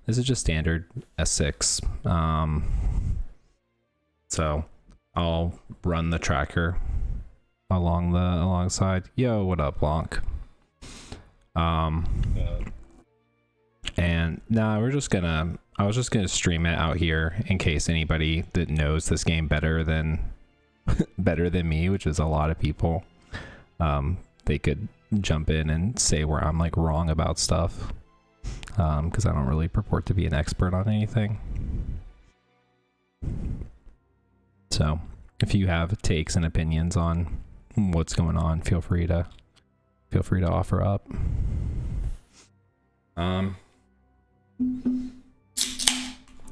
This is just standard S6. So I'll run the tracker alongside. Yo, what up, Blanc? And I was just gonna stream it out here in case anybody that knows this game better than me, which is a lot of people, they could jump in and say where I'm like wrong about stuff, because I don't really purport to be an expert on anything. So if you have takes and opinions on what's going on, feel free to offer up.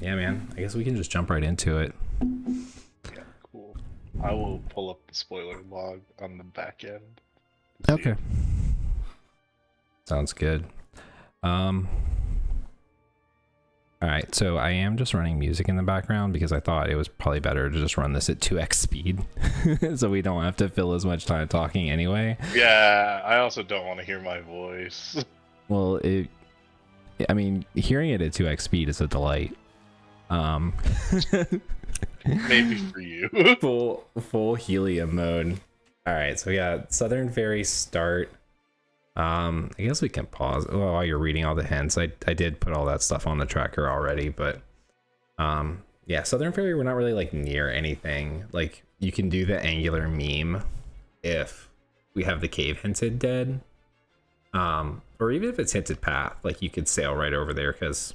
Yeah, man, I guess we can just jump right into it. Yeah, cool. I will pull up the spoiler log on the back end. Okay. Sounds good. All right, so I am just running music in the background because I thought it was probably better to just run this at 2x speed so we don't have to fill as much time talking anyway. Yeah, I also don't want to hear my voice. Well, I mean, hearing it at 2x speed is a delight. Maybe for you. full helium mode. All right, so we got Southern Ferry start. I guess we can pause while you're reading all the hints. I did put all that stuff on the tracker already, but yeah, Southern Ferry, we're not really like near anything. Like, you can do the angular meme if we have the cave hinted dead, or even if it's hinted path, like you could sail right over there, because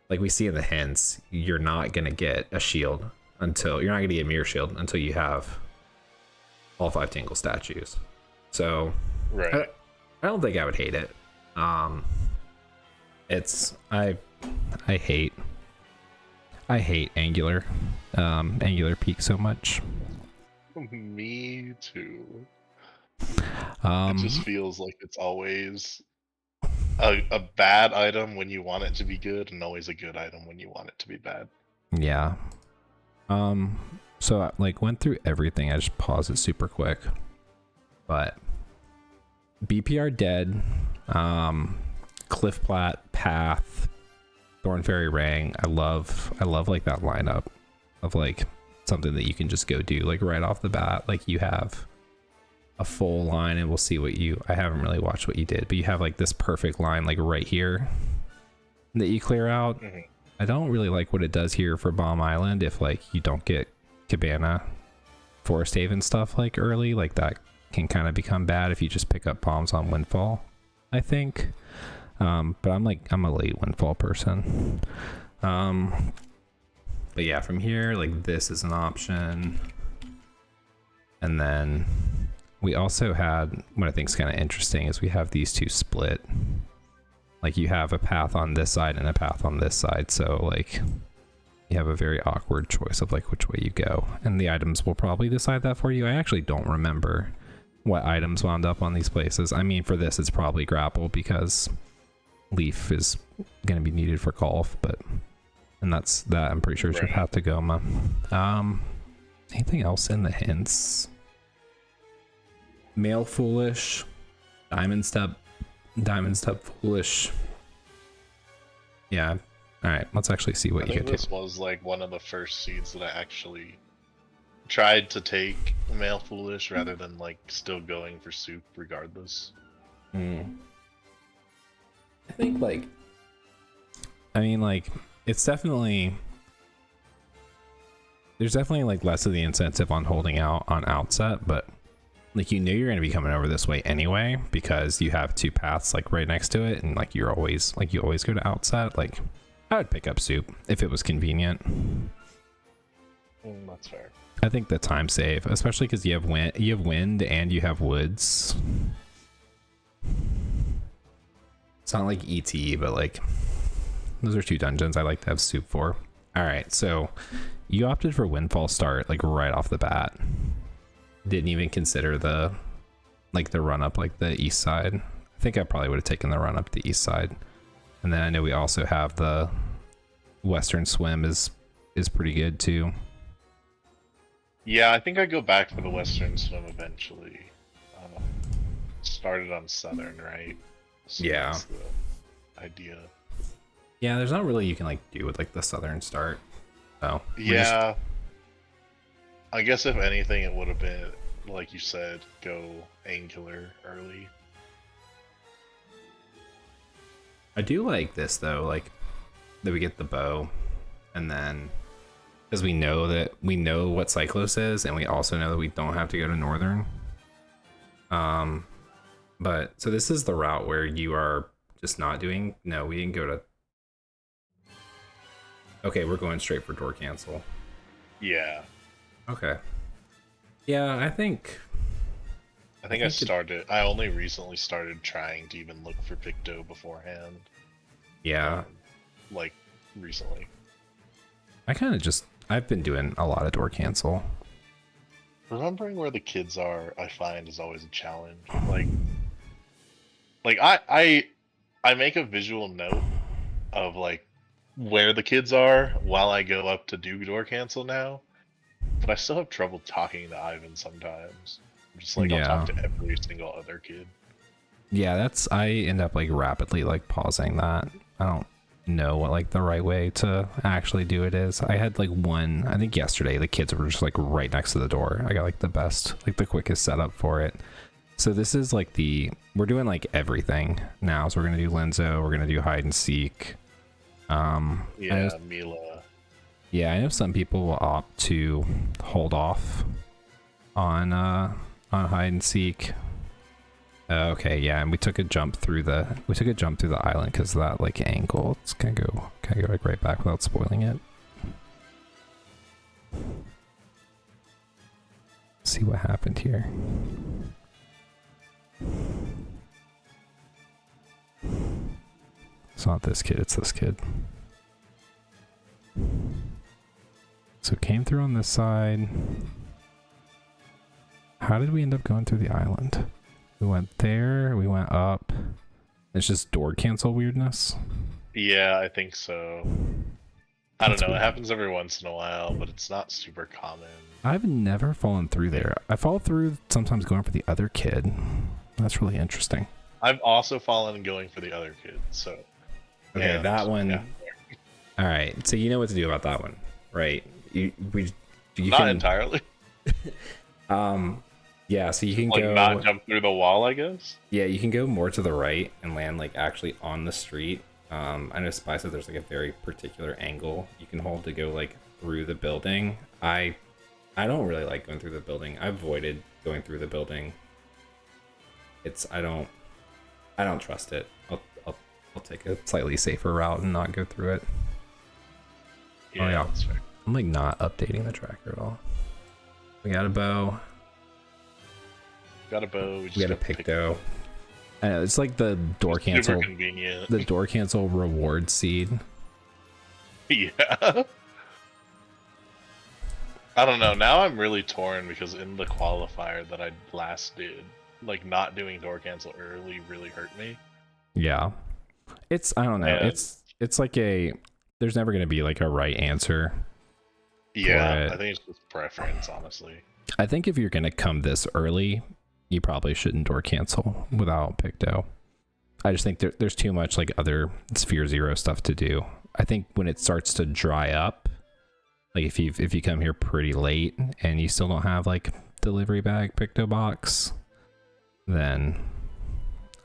like we see in the hints, you're not gonna get a shield until you're not gonna get a mirror shield until you have all 5 Tingle statues. So Right. I don't think I would hate it. It's I hate angular peak so much. Me too. It just Um feels like it's always a bad item when you want it to be good, and always a good item when you want it to be bad. yeah. So I like went through everything. I just paused it super quick. But BPR dead, Cliff Plat, Path, Thorn Fairy Rang. I love like that lineup of like something that you can just go do like right off the bat. Like you have a full line, and we'll see what I haven't really watched what you did, but you have like this perfect line like right here that you clear out. Mm-hmm. I don't really like what it does here for Bomb Island if like you don't get Cabana Forest Haven stuff like early, like that can kind of become bad if you just pick up bombs on Windfall, I think. But I'm a late Windfall person. But yeah, from here, like this is an option. And then we also had, what I think is kind of interesting is we have these two split. Like you have a path on this side and a path on this side. So like you have a very awkward choice of like which way you go. And the items will probably decide that for you. I actually don't remember what items wound up on these places. I mean, for this, it's probably grapple because Leaf is going to be needed for golf, and that's that. I'm pretty sure it's your path to Goma. Anything else in the hints? Male Foolish, Diamond Step Foolish. Yeah. All right. Let's actually see what you think get. This was like one of the first seeds that I actually tried to take Male Foolish rather than like still going for soup regardless. I think like, I mean like it's definitely, there's definitely like less of the incentive on holding out on outset, but like you knew you're going to be coming over this way anyway because you have 2 paths like right next to it, and like you always go to outset. Like I would pick up soup if it was convenient. That's fair. I think the time save, especially because you have wind and you have woods. It's not like ET, but like those are 2 dungeons I like to have soup for. All right, so you opted for Windfall start like right off the bat. Didn't even consider the run up like the east side. I think I probably would have taken the run up the east side. And then I know we also have the Western Swim is pretty good too. Yeah, I think I go back for the Western Swim eventually. Started on Southern, right? So Yeah. that's the idea. Yeah, there's not really you can like do with like the southern start. So Yeah, I guess if anything, it would have been like you said, go angular early. I do like this though, like that we get the bow, and then because we know what Cyclos is, and we also know that we don't have to go to northern. But so this is the route where you are just not doing. No, we didn't go to. Okay, we're going straight for door cancel. Yeah. Okay. Yeah, I think I only recently started trying to even look for Picto beforehand. Yeah. Like recently. I've been doing a lot of door cancel. Remembering where the kids are, I find is always a challenge. I make a visual note of like where the kids are while I go up to do door cancel now, but I still have trouble talking to Ivan sometimes. I'm just like I'll talk to every single other kid. Yeah, I end up like rapidly like pausing that. I don't know what like the right way to actually do it is. I had like one, I think yesterday, the kids were just like right next to the door. I got like the quickest setup for it. So this is like we're doing like everything now. So we're gonna do Lenzo, we're gonna do hide and seek. Mila. Yeah, I know some people will opt to hold off on hide and seek. Okay, yeah, and we took a jump through the island because of that like angle. It's gonna go like right back without spoiling it. See what happened here. It's not this kid, it's this kid. So came through on this side. How did we end up going through the island? We went there, we went up. It's just door cancel weirdness. Yeah, I think so. I don't know, weird. It happens every once in a while, but it's not super common. I've never fallen through there. I fall through sometimes going for the other kid. That's really interesting. I've also fallen going for the other kid, so. Okay, that one. Yeah. All right, so you know what to do about that one, right? You Not can, entirely. Yeah, so you can like go not jump through the wall, I guess. Yeah, you can go more to the right and land like actually on the street. I know Spy said there's like a very particular angle you can hold to go like through the building. I don't really like going through the building. I avoided going through the building. I don't trust it. I'll take a slightly safer route and not go through it. Yeah, yeah. That's fair. I'm like not updating the tracker at all. We got a bow. Got a bow. We got a Picto. I know, it's like the door cancel. Super convenient. The door cancel reward seed. Yeah. I don't know. Now I'm really torn because in the qualifier that I last did, like not doing door cancel early really hurt me. Yeah. I don't know. And it's like there's never going to be like a right answer. Yeah, I think it's just preference, honestly. I think if you're going to come this early, you probably shouldn't door cancel without Picto. I just think there's too much like other Sphere Zero stuff to do. I think when it starts to dry up, like if you come here pretty late and you still don't have like delivery bag Picto box, then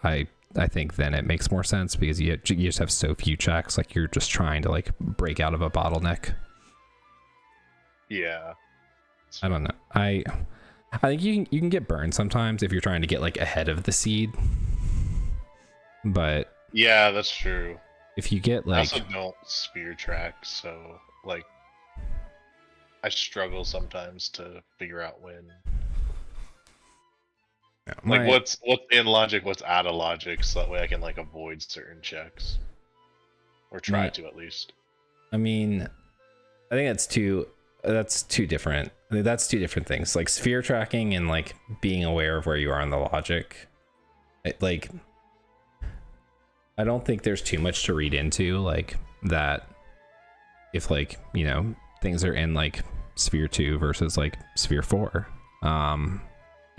I think then it makes more sense because you just have so few checks. Like you're just trying to like break out of a bottleneck. Yeah. I don't know. I think you can get burned sometimes if you're trying to get like ahead of the seed. But yeah, that's true. If you get like, I also don't spear track, so like I struggle sometimes to figure out when. Like what's in logic, what's out of logic, so that way I can like avoid certain checks, or try to at least. I mean, I think that's two different. I mean, that's two different things. Like sphere tracking and like being aware of where you are in the logic. Like, I don't think there's too much to read into like that. If like things are in like sphere 2 versus like sphere 4.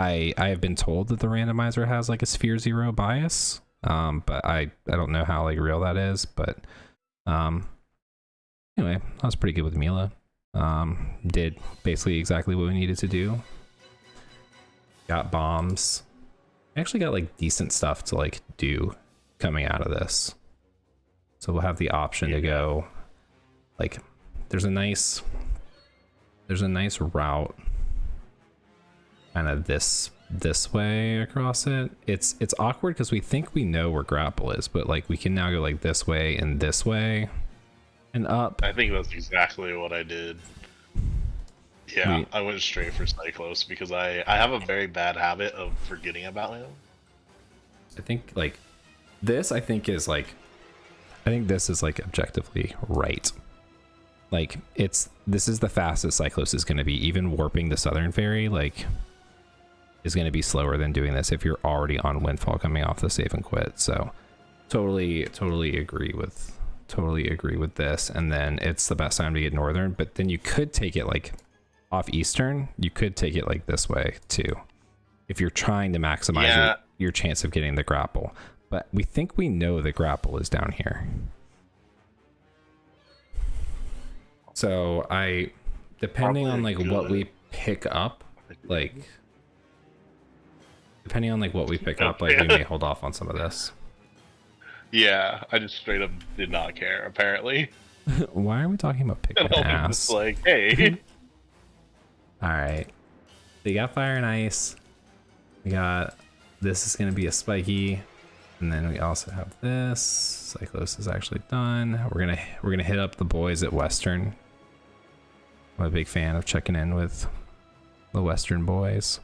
I have been told that the randomizer has like a sphere 0 bias, but I don't know how like real that is. But Anyway, that was pretty good with Mila. Did basically exactly what we needed to do. Got bombs. I actually got like decent stuff to like do coming out of this. So we'll have the option to go like there's a nice route kind of this way across it. It's awkward because we think we know where grapple is, but like we can now go like this way and up. I think that's exactly what I did. Yeah, I went straight for Cyclos because I have a very bad habit of forgetting about him. I think like this I think this is like objectively right. Like this is the fastest Cyclos is going to be. Even warping the Southern Ferry like is going to be slower than doing this if you're already on Windfall coming off the save and quit. So totally agree with this. And then it's the best time to get Northern, but then you could take it like off Eastern. You could take it like this way too if you're trying to maximize your chance of getting the grapple. But we think we know the grapple is down here. So depending on like what we pick up, like we may hold off on some of this. Yeah, I just straight up did not care, apparently. Why are we talking about picking ass? Just like, hey. Alright. We got fire and ice. We got this is gonna be a spiky. And then we also have this. Cyclos is actually done. We're gonna hit up the boys at Western. I'm a big fan of checking in with the Western boys.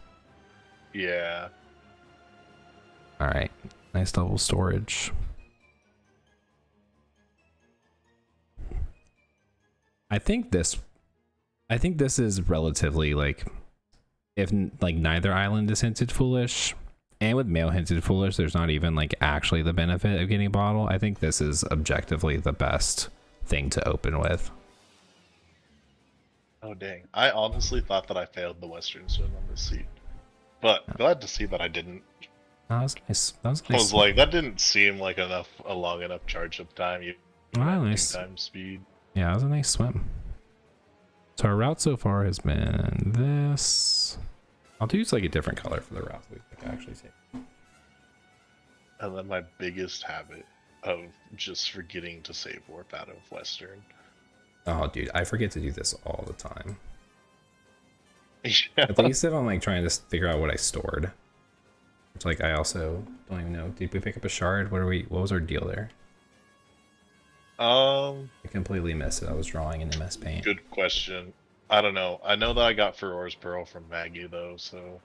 Yeah. Alright. Nice double storage. I think this is relatively like if like neither island is hinted foolish, and with male hinted foolish there's not even like actually the benefit of getting bottle. I think this is objectively the best thing to open with. Oh dang. I honestly thought that I failed the Western swim on this seat. But glad to see that I didn't. That was nice. I was like, that didn't seem like a long enough charge up time. Nice. Time speed. Yeah, it was a nice swim. So our route so far has been this. I'll use like a different color for the route that we can actually take. And then my biggest habit of just forgetting to save warp out of Western. Oh, dude, I forget to do this all the time. Yeah. At least if I'm like trying to figure out what I stored. It's like I also don't even know. Did we pick up a shard? What was our deal there? I completely missed it. I was drawing in MS Paint. Good question. I don't know. I know that I got Ferore's Pearl from Maggie though, so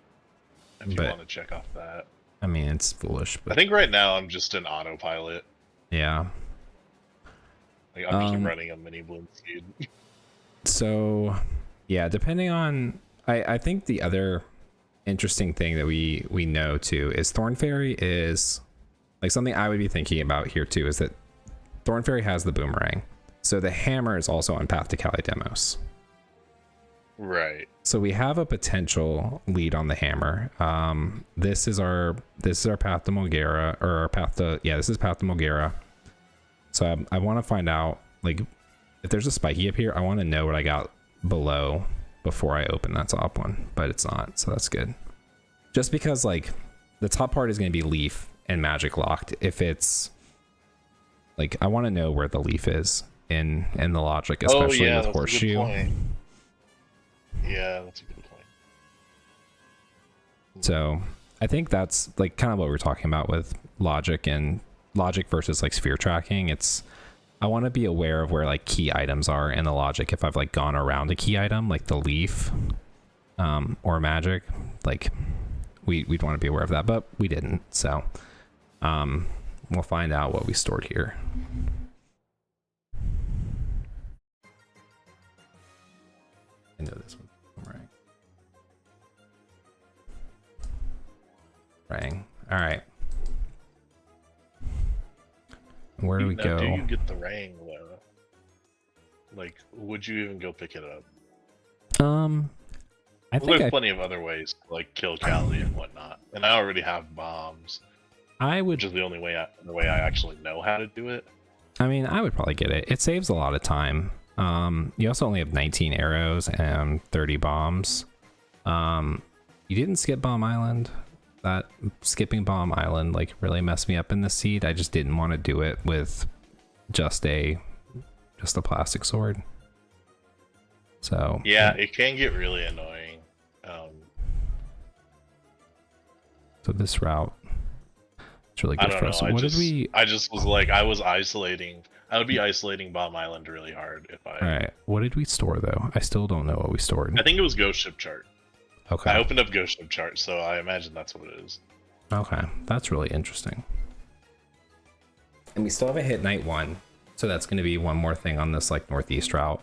if you want to check off that. I mean, it's foolish, but I think right now I'm just in autopilot. Yeah. Like I'm just running a mini bloom seed. So yeah, depending on I think the other interesting thing that we know too is Thorn Fairy is like something I would be thinking about here too is that Thorn Fairy has the boomerang. So the hammer is also on Path to Kali Demos. Right. So we have a potential lead on the hammer. This is our path to Mulgara, or our path to this is path to Mulgara. So I want to find out like if there's a spiky up here. I want to know what I got below before I open that top one, but it's not, so that's good. Just because like the top part is going to be leaf and magic locked. If it's like I want to know where the leaf is in the logic, especially with horseshoe. Yeah, that's a good point. So I think that's like kind of what we're talking about with logic versus like sphere tracking. I want to be aware of where like key items are in the logic. If I've like gone around a key item like the leaf or magic, like we'd want to be aware of that, but we didn't. So we'll find out what we stored here. I know this one. Rang. All right. Where do we go? Do you get the Rang though? Like, would you even go pick it up? I think there's plenty of other ways to like kill Kali and whatnot, and I already have bombs. I would. Which is the way I actually know how to do it. I mean, I would probably get it. It saves a lot of time. You also only have 19 arrows and 30 bombs. You didn't skip Bomb Island. That skipping Bomb Island like really messed me up in the seed. I just didn't want to do it with just a plastic sword. So yeah, it can get really annoying. So this route, it's really I good don't for know. us. What did we? I just was like, I was isolating. I would be isolating Bomb Island really hard if I. All right. What did we store though? I still don't know what we stored. I think it was Ghost Ship Chart. Okay. I opened up Ghost Ship Chart, so I imagine that's what it is. Okay, that's really interesting. And we still haven't hit night 1, so that's going to be one more thing on this like northeast route.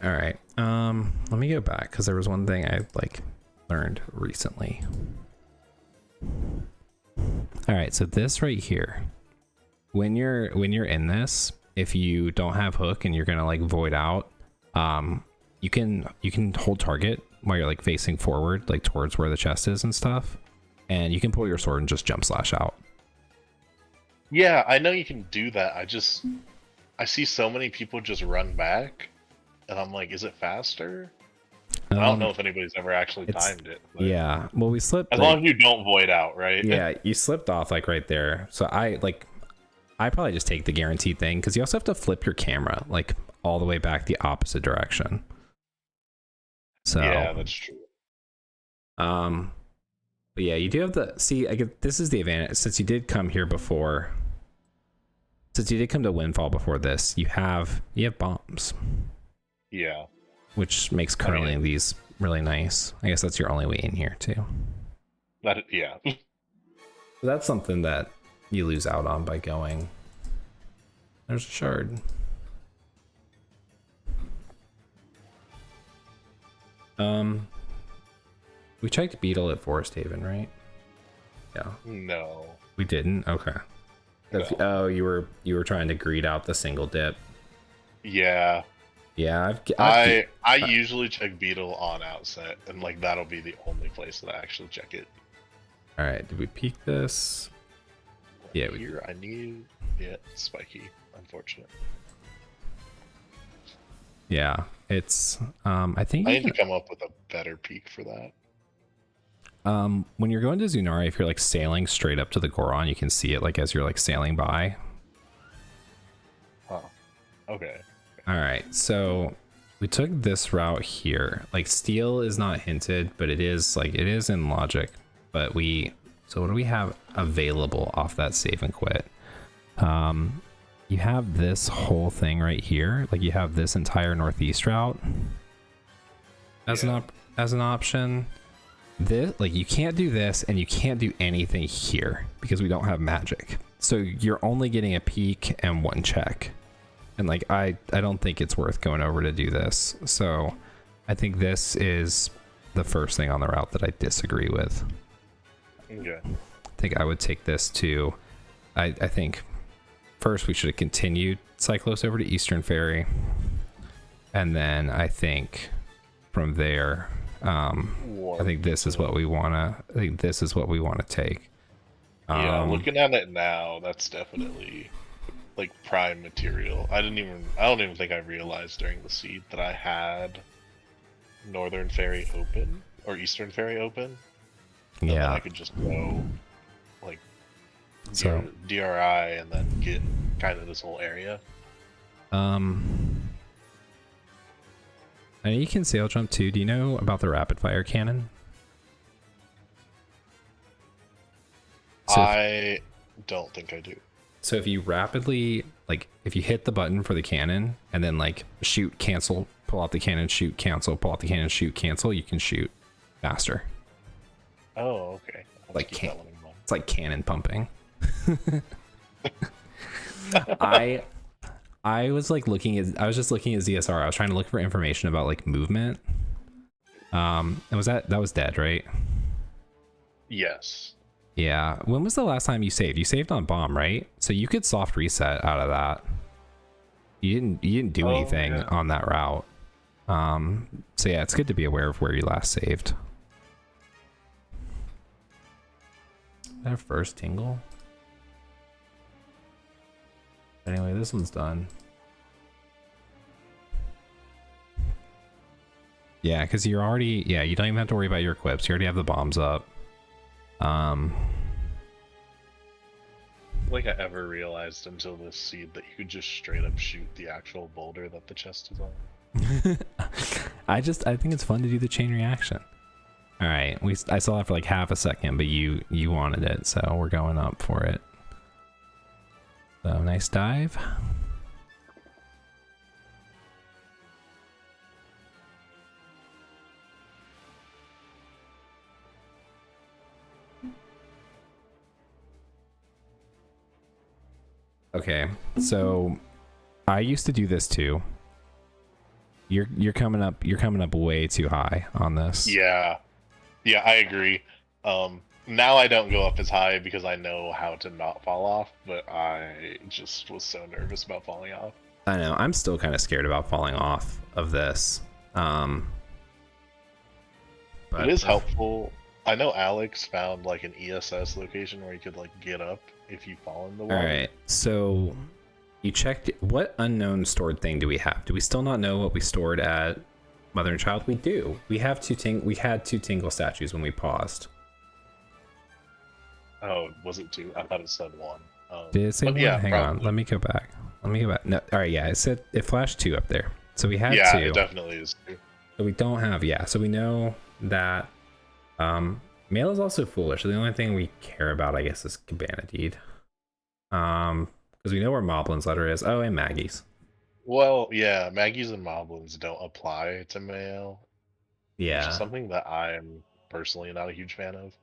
All right. Let me go back because there was one thing I like learned recently. All right, so this right here, when you're in this, if you don't have hook and you're gonna like void out, you can hold target while you're like facing forward, like towards where the chest is and stuff, and you can pull your sword and just jump slash out. Yeah, I know you can do that. I see so many people just run back, and I'm like, is it faster? I don't know if anybody's ever actually timed it. Yeah, well, we slipped. As long as you don't void out, right? Yeah, you slipped off like right there. So I probably just take the guaranteed thing because you also have to flip your camera like all the way back the opposite direction. So yeah, that's true. But yeah, you do have the this is the advantage since you did come here before. Since you did come to Windfall before this, you have bombs. Yeah. Which makes curling these really nice. I guess that's your only way in here too. Yeah. So that's something that you lose out on by going. There's a shard. We checked Beetle at Forest Haven, right? Yeah. No. We didn't? Okay. No. Oh, you were trying to greed out the single dip. Yeah. Yeah, I usually check Beetle on outset, and like that'll be the only place that I actually check it. All right, did we peek this? Yeah, here I need spiky. Unfortunate. Yeah, it's I think I need to come up with a better peak for that. When you're going to Zunari, if you're like sailing straight up to the Goron, you can see it like as you're like sailing by. Huh. Okay. All right, so we took this route here. Like steel is not hinted, but it is in logic. But so what do we have available off that save and quit? You have this whole thing right here. Like you have this entire northeast route as an option. This like you can't do this and you can't do anything here because we don't have magic. So you're only getting a peek and one check. And like I don't think it's worth going over to do this. So I think this is the first thing on the route that I disagree with. Okay. I think I would take this to I think first we should have continued Cyclos over to Eastern Ferry. And then I think from there I think this is what we wanna take. Yeah, looking at it now, that's definitely like prime material. I don't even think I realized during the seed that I had Northern Ferry open or Eastern Ferry open. And then I could just go like DRI and then get kind of this whole area. I know you can sail jump too. Do you know about the rapid fire cannon? So I don't think I do. So if you rapidly, like, if you hit the button for the cannon and then like shoot, cancel, pull out the cannon, shoot, cancel, pull out the cannon, shoot, cancel, you can shoot faster. Oh, okay. It's like cannon pumping. I was just looking at ZSR. I was trying to look for information about like movement. And that was dead, right? Yes. Yeah. When was the last time you saved? You saved on bomb, right? So you could soft reset out of that. You didn't do anything on that route. So yeah, it's good to be aware of where you last saved. That first tingle. Anyway, this one's done. Yeah, because you're already, yeah, you don't even have to worry about your equips. You already have the bombs up. Like I ever realized until this seed that you could just straight up shoot the actual boulder that the chest is on. I think it's fun to do the chain reaction. All right, I saw it for like half a second, but you wanted it, so we're going up for it. So nice dive. Okay, so I used to do this too. You're coming up way too high on this. Yeah, I agree. Now I don't go up as high because I know how to not fall off, but I just was so nervous about falling off. I know. I'm still kind of scared about falling off of this. But it is helpful. I know Alex found like an ESS location where you could like get up if you fall in the water. All right. So you checked what unknown stored thing do we have? Do we still not know what we stored at Mother and Child? We do. We have we had two Tingle statues when we paused. Oh, was it two? I thought it said one. Did it say one? Yeah, Hang on. Let me go back. No. All right. Yeah. It flashed two up there. So we had two. Yeah, it definitely is two. So we don't have. Yeah. So we know that. Mail is also foolish. So the only thing we care about, I guess, is Cabana Deed. Because we know where Moblin's letter is. Oh, and Maggie's. Well, yeah, Maggie's and Moblin's don't apply to mail. Yeah. Which is something that I'm personally not a huge fan of.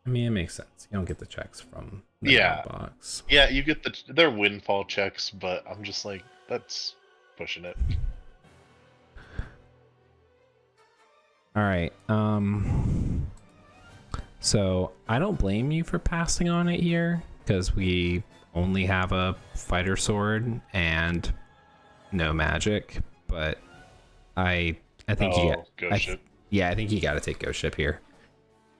I mean, it makes sense. You don't get the checks from the mailbox. Yeah, you get their windfall checks, but I'm just like, that's pushing it. All right. So I don't blame you for passing on it here because we only have a fighter sword and no magic. But I think you get Ghost Ship. Yeah, I think you got to take Ghost Ship here.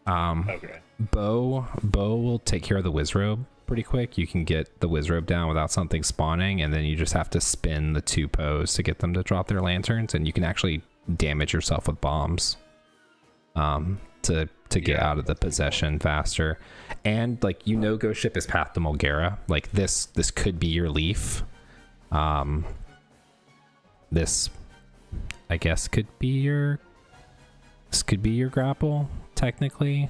Okay. Bo will take care of the Wizrobe pretty quick. You can get the Wizrobe down without something spawning, and then you just have to spin the two Poes to get them to drop their lanterns, and you can actually damage yourself with bombs to get out of the possession faster. And like, Ghost Ship is path to Mulgara. Like this could be your leaf. This I guess could be your grapple technically,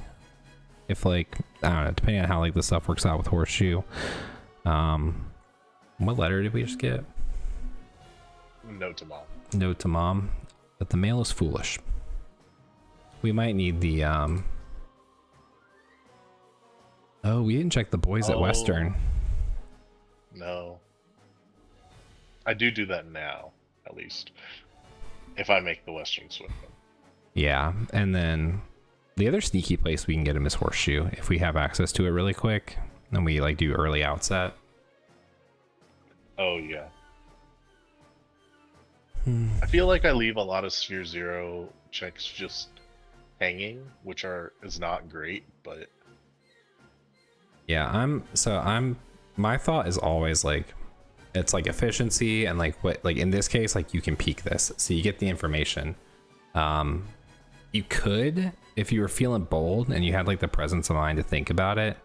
if like, I don't know, depending on how like this stuff works out with Horseshoe. What letter did we just get? Note to Mom. Note to Mom that the mail is foolish. We might need the oh, we didn't check the boys at Western. No, I do that now, at least if I make the Western swim. Yeah, and then the other sneaky place we can get him is Horseshoe if we have access to it really quick, and we like do early outset. Oh yeah. I feel like I leave a lot of Sphere Zero checks just hanging, which is not great, but yeah, my thought is always like, it's like efficiency and like what, like in this case, like you can peek this, so you get the information. You could, if you were feeling bold and you had like the presence of mind to think about it,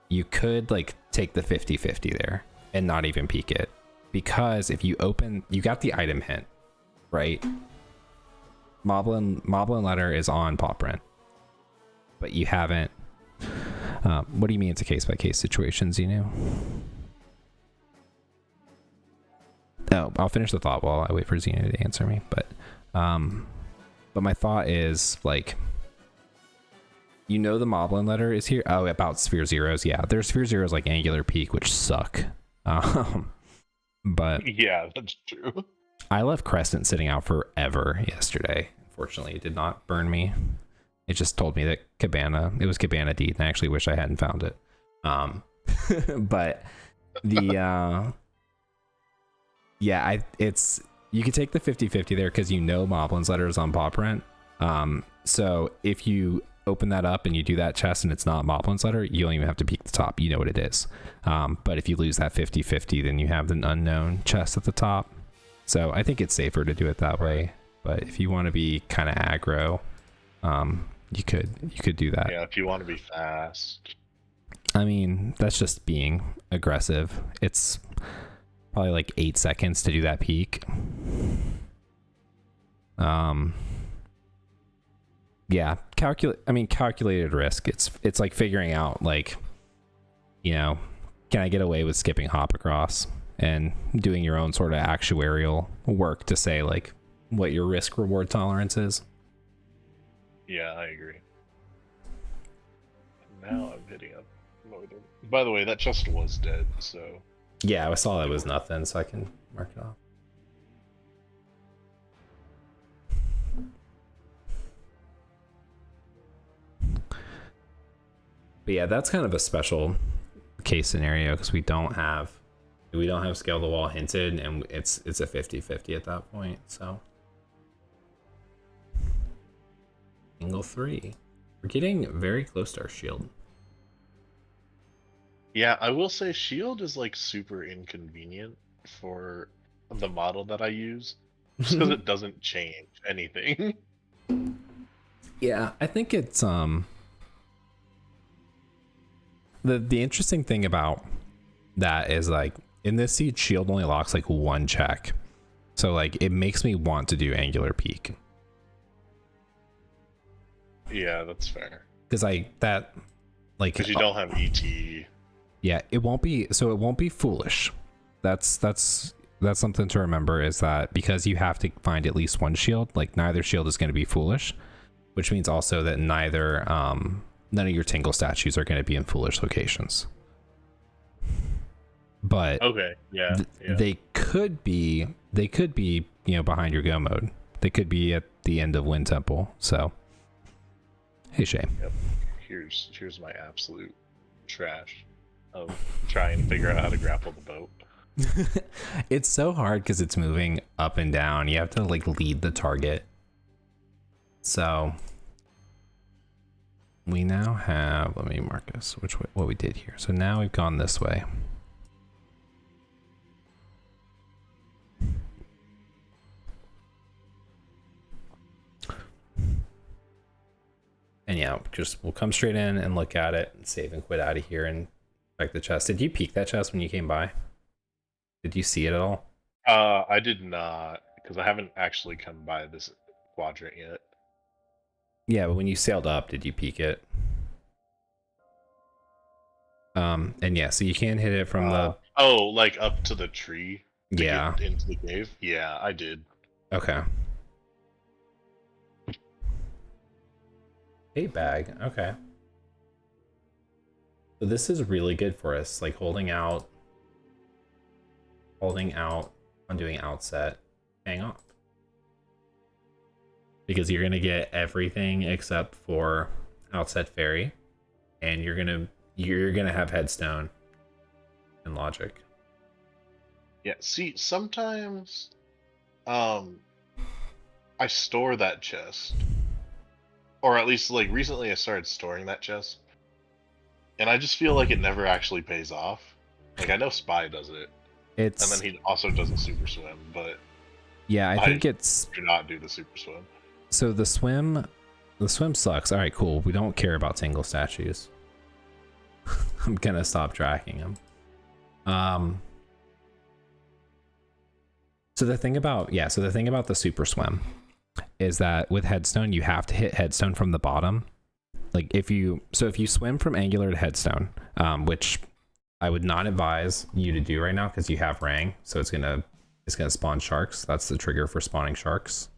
you could like take the 50-50 there and not even peek it, because if you got the item hint, right? Moblin letter is on paw print, but you haven't. What do you mean it's a case by case situation, Xenu? No, I'll finish the thought while I wait for Xenu to answer me. But my thought is like, the Moblin letter is here. Oh, about Sphere Zeros. Yeah, there's Sphere Zeros like Angular Peak, which suck. But yeah, that's true. I left Crescent sitting out forever yesterday. Unfortunately, it did not burn me. It just told me that it was Cabana Deed, and I actually wish I hadn't found it. But the You could take the 50-50 there because Moblin's letter is on paw print. So if you open that up and you do that chest and it's not Moblin's letter, you don't even have to peek the top. You know what it is. But if you lose that 50-50, then you have an unknown chest at the top. So I think it's safer to do it that way. But if you want to be kind of aggro, you could do that. Yeah, if you want to be fast. I mean, that's just being aggressive. It's probably like 8 seconds to do that peek. Yeah, calculated risk. It's like figuring out, like, can I get away with skipping hop across and doing your own sort of actuarial work to say like what your risk reward tolerance is. Yeah, I agree. Now I'm hitting up northern. By the way, that chest was dead, so. Yeah, I saw that was nothing, so I can mark it off. But yeah, that's kind of a special case scenario because we don't have scale the wall hinted, and it's a 50-50 at that point. So angle 3, we're getting very close to our shield. Yeah, I will say shield is like super inconvenient for the model that I use, just because it doesn't change anything. Yeah, I think it's the interesting thing about that is like in this seed, shield only locks like one check, so like it makes me want to do angular peak. Yeah, that's fair. Because because you don't have ET. Yeah, it won't be foolish. That's something to remember, is that because you have to find at least one shield, like neither shield is going to be foolish, which means also that none of your tingle statues are going to be in foolish locations. But okay, yeah, they could be behind your go mode. They could be at the end of Wind Temple. So hey, Shay. Yep. Here's my absolute trash of trying to figure out how to grapple the boat. It's so hard because it's moving up and down. You have to like lead the target. So we now have, let me mark us what we did here. So now we've gone this way. And yeah, we'll come straight in and look at it and save and quit out of here and check the chest. Did you peek that chest when you came by? Did you see it at all? I did not, because I haven't actually come by this quadrant yet. Yeah, but when you sailed up, did you peek it? And yeah, so you can hit it from the... Oh, like up to the tree? Yeah. Into the cave? Yeah, I did. Okay. Hey, bag. Okay. So this is really good for us, like holding out, on doing outset, hang off. Because you're gonna get everything except for outset fairy, and you're gonna have headstone and logic. Yeah, see, sometimes I store that chest. Or at least like recently I started storing that chest. And I just feel like it never actually pays off. Like I know Spy does it. And then he also does a super swim, but yeah, I think it's do not do the super swim. So the swim sucks. All right, cool. We don't care about tingle statues. I'm gonna stop tracking them. So the thing about the super swim is that with headstone you have to hit headstone from the bottom. Like if you swim from angular to headstone, which I would not advise you to do right now because you have Rang, so it's gonna spawn sharks. That's the trigger for spawning sharks.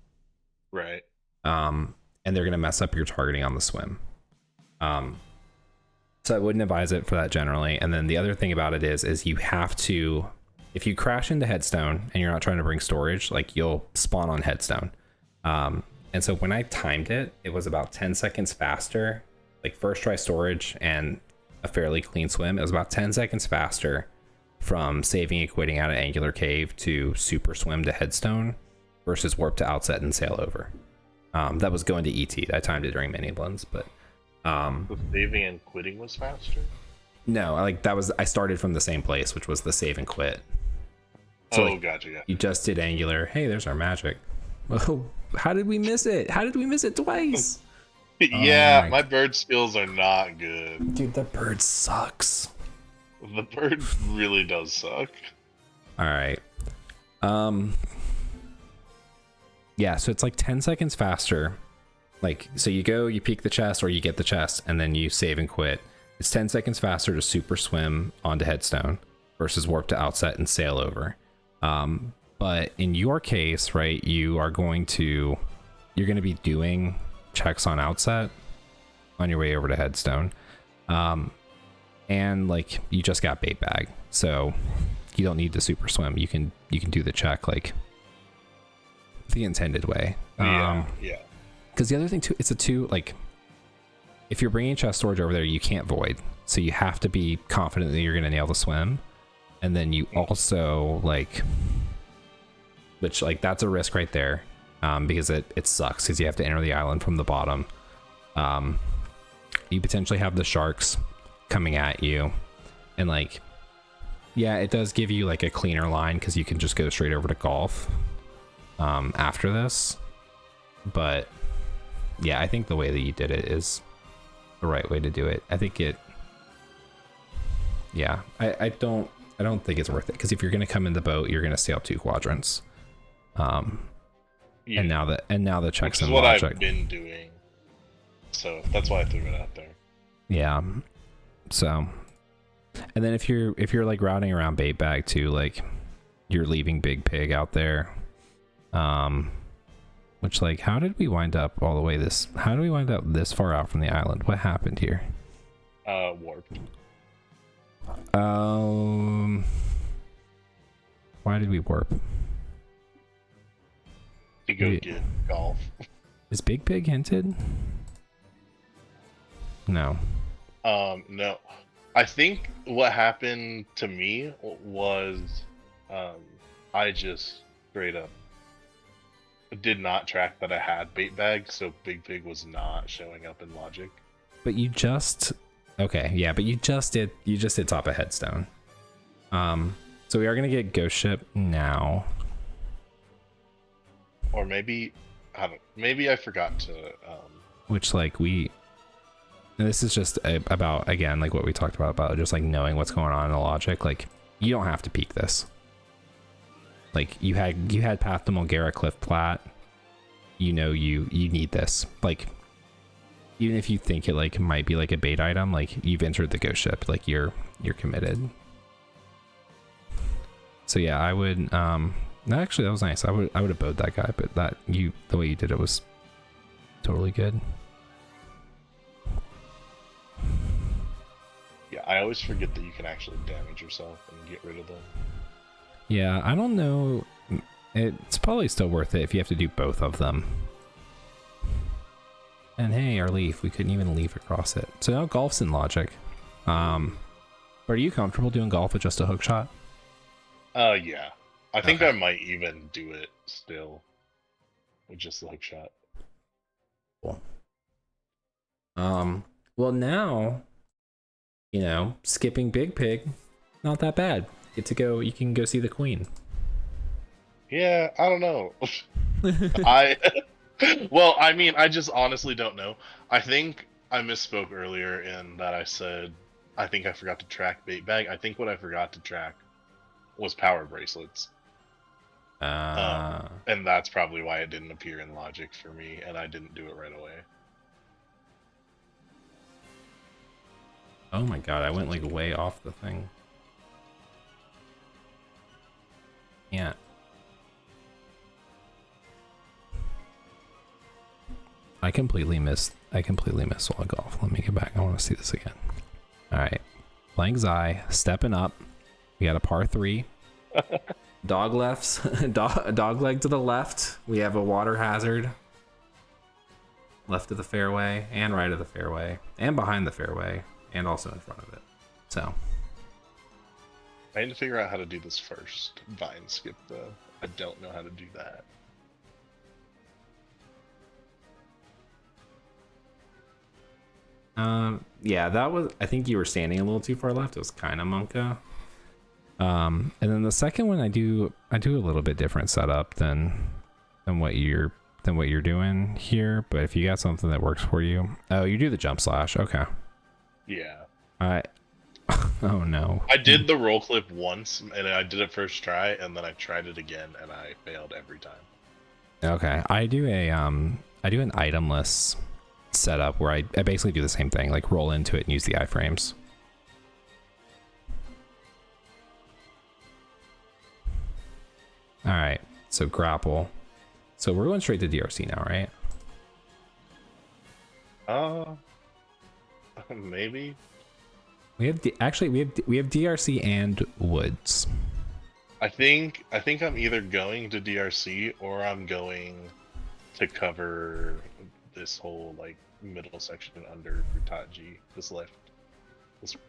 Right. And they're gonna mess up your targeting on the swim. So I wouldn't advise it for that generally. And then the other thing about it is you have to, if you crash into headstone and you're not trying to bring storage, like you'll spawn on headstone. And so when I timed it, it was about 10 seconds faster, like first try storage and a fairly clean swim. It was about 10 seconds faster from saving and quitting out of angular cave to super swim to headstone versus warp to outset and sail over. That was going to ET. I timed it during mini blends, but The saving and quitting was faster? no, I started from the same place, which was the save and quit. So Gotcha. You just did angular. Hey, there's our magic. Oh, how did we miss it? How did we miss it twice? Yeah, my bird skills are not good. Dude, the bird sucks. The bird really does suck. All right. Yeah, so it's like 10 seconds faster. Like, so you go, you peek the chest, or you get the chest, and then you save and quit. It's 10 seconds faster to super swim onto headstone versus warp to outset and sail over. But in your case, right, you're going to be doing checks on outset on your way over to headstone. And like you just got bait bag, so you don't need to super swim. You can do the check like the intended way. Yeah. Because the other thing too, it's a two, like if you're bringing chest storage over there, you can't void, so you have to be confident that you're going to nail the swim. And then you also like, which like that's a risk right there, because it sucks because you have to enter the island from the bottom. You potentially have the sharks coming at you, and like, yeah, it does give you like a cleaner line because you can just go straight over to golf after this. But yeah, I think the way that you did it is the right way to do it. I think it, yeah, I don't think it's worth it, because if you're going to come in the boat, you're going to sail 2 quadrants. Yeah. And now the checks and what logic. I've been doing, so that's why I threw it out there. Yeah. So, and then if you're like routing around bait bag too, like you're leaving Big Pig out there. Which, like, how did we wind up this far out from the island? What happened here? Warped. Why did we warp? To go get golf. Is Big Pig hinted? No. No. I think what happened to me was, I just straight up did not track that I had bait bag, so Big Pig was not showing up in logic. But you just, okay, yeah, but you just did top of headstone. So we are gonna get ghost ship now. Or maybe I forgot to which, like, and this is just about, again, like what we talked about just like knowing what's going on in the logic. Like, you don't have to peek this. Like, you had Path to Mulgara Cliff Plat. You know, you need this. Like, even if you think it like might be like a bait item, like you've entered the ghost ship. Like, you're committed. So yeah, I would actually, that was nice. I would have bowed that guy, but the way you did it was totally good. Yeah, I always forget that you can actually damage yourself and get rid of them. Yeah, I don't know. It's probably still worth it if you have to do both of them. And hey, our leaf, we couldn't even leaf across it. So now golf's in logic. Are you comfortable doing golf with just a hook shot? Yeah. I think I might even do it still with just the hook shot. Cool. Well, now, you know, skipping Big Pig, not that bad. You can go see the queen. Yeah, I don't know. Well, I mean, I just honestly don't know. I think I misspoke earlier in that I said I think I forgot to track bait bag. I think what I forgot to track was power bracelets. And that's probably why it didn't appear in logic for me, and I didn't do it right away. Oh my god, I went like way off the thing. Yeah. I completely missed Solo Golf. Let me get back. I want to see this again. All right. BlankXai stepping up. We got a par 3. Dog lefts. Dog leg to the left. We have a water hazard. Left of the fairway and right of the fairway and behind the fairway and also in front of it. So I need to figure out how to do this first. Vine skip though. I don't know how to do that. Yeah, that was. I think you were standing a little too far left. It was kind of Monka. And then the second one, I do a little bit different setup than what you're doing here. But if you got something that works for you, oh, you do the jump slash. Okay. Yeah. I. Oh no. I did the roll clip once, and I did it first try, and then I tried it again, and I failed every time. Okay, I do an itemless setup where I basically do the same thing, like roll into it and use the iframes. All right, so grapple. So we're going straight to DRC now, right? Maybe. We have actually we have DRC and woods. I think I'm either going to DRC or I'm going to cover this whole like middle section under Rutaji.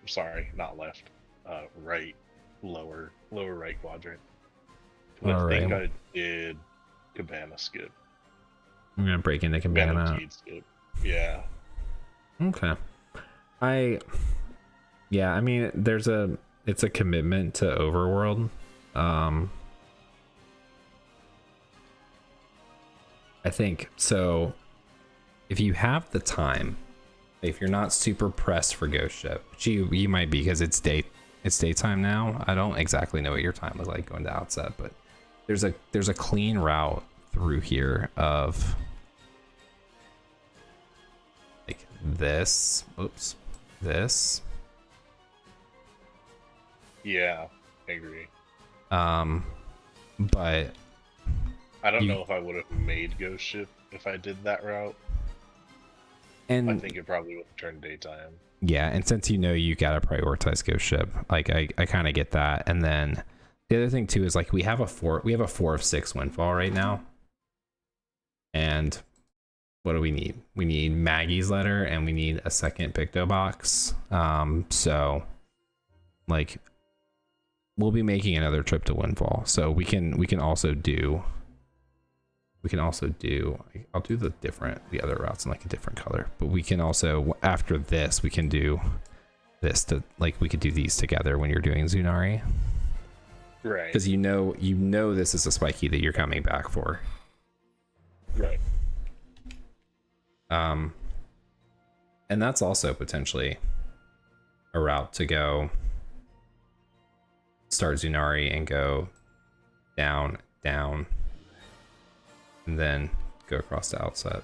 Sorry, not left. Right, lower right quadrant. I think I did Cabana skip. I'm gonna break into Cabana. Skip. Yeah. Okay. I mean, it's a commitment to overworld. I think so. If you have the time, if you're not super pressed for Ghost Ship, which you might be because it's daytime now. I don't exactly know what your time was like going to Outset, but there's a clean route through here of like this. Oops, this. Yeah, I agree. But I don't know if I would have made Ghost Ship if I did that route. And I think it probably would have turned daytime. Yeah, and since you gotta prioritize Ghost Ship, like I kind of get that. And then the other thing too is like we have a 4 of 6 windfall right now. And what do we need? We need Maggie's letter and we need a second Picto box. So like we'll be making another trip to Windfall, so we can also do I'll do the other routes in like a different color, but we can also, after this, we can do this to like we could do these together when you're doing Zunari, right? Because you know this is a spiky that you're coming back for, right? And that's also potentially a route to go start Zunari and go down, and then go across to Outset.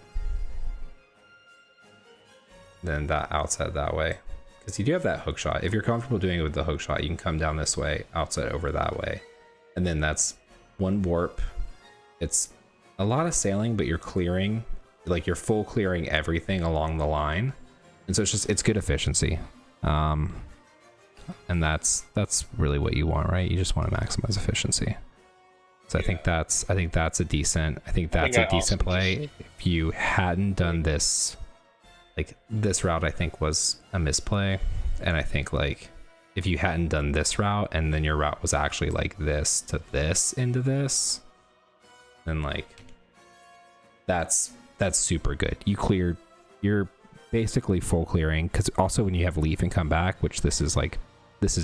Then that Outset that way. Because you do have that hook shot. If you're comfortable doing it with the hook shot, you can come down this way, Outset over that way. And then that's one warp. It's a lot of sailing, but you're clearing, like you're full clearing everything along the line. And so it's good efficiency. And that's really what you want, right? You just want to maximize efficiency. So yeah. I think that's a decent play. If you hadn't done this, like this route, I think was a misplay. And I think like if you hadn't done this route and then your route was actually like this to this into this, then like that's super good. You're basically full clearing, because also when you have leaf and come back, which this is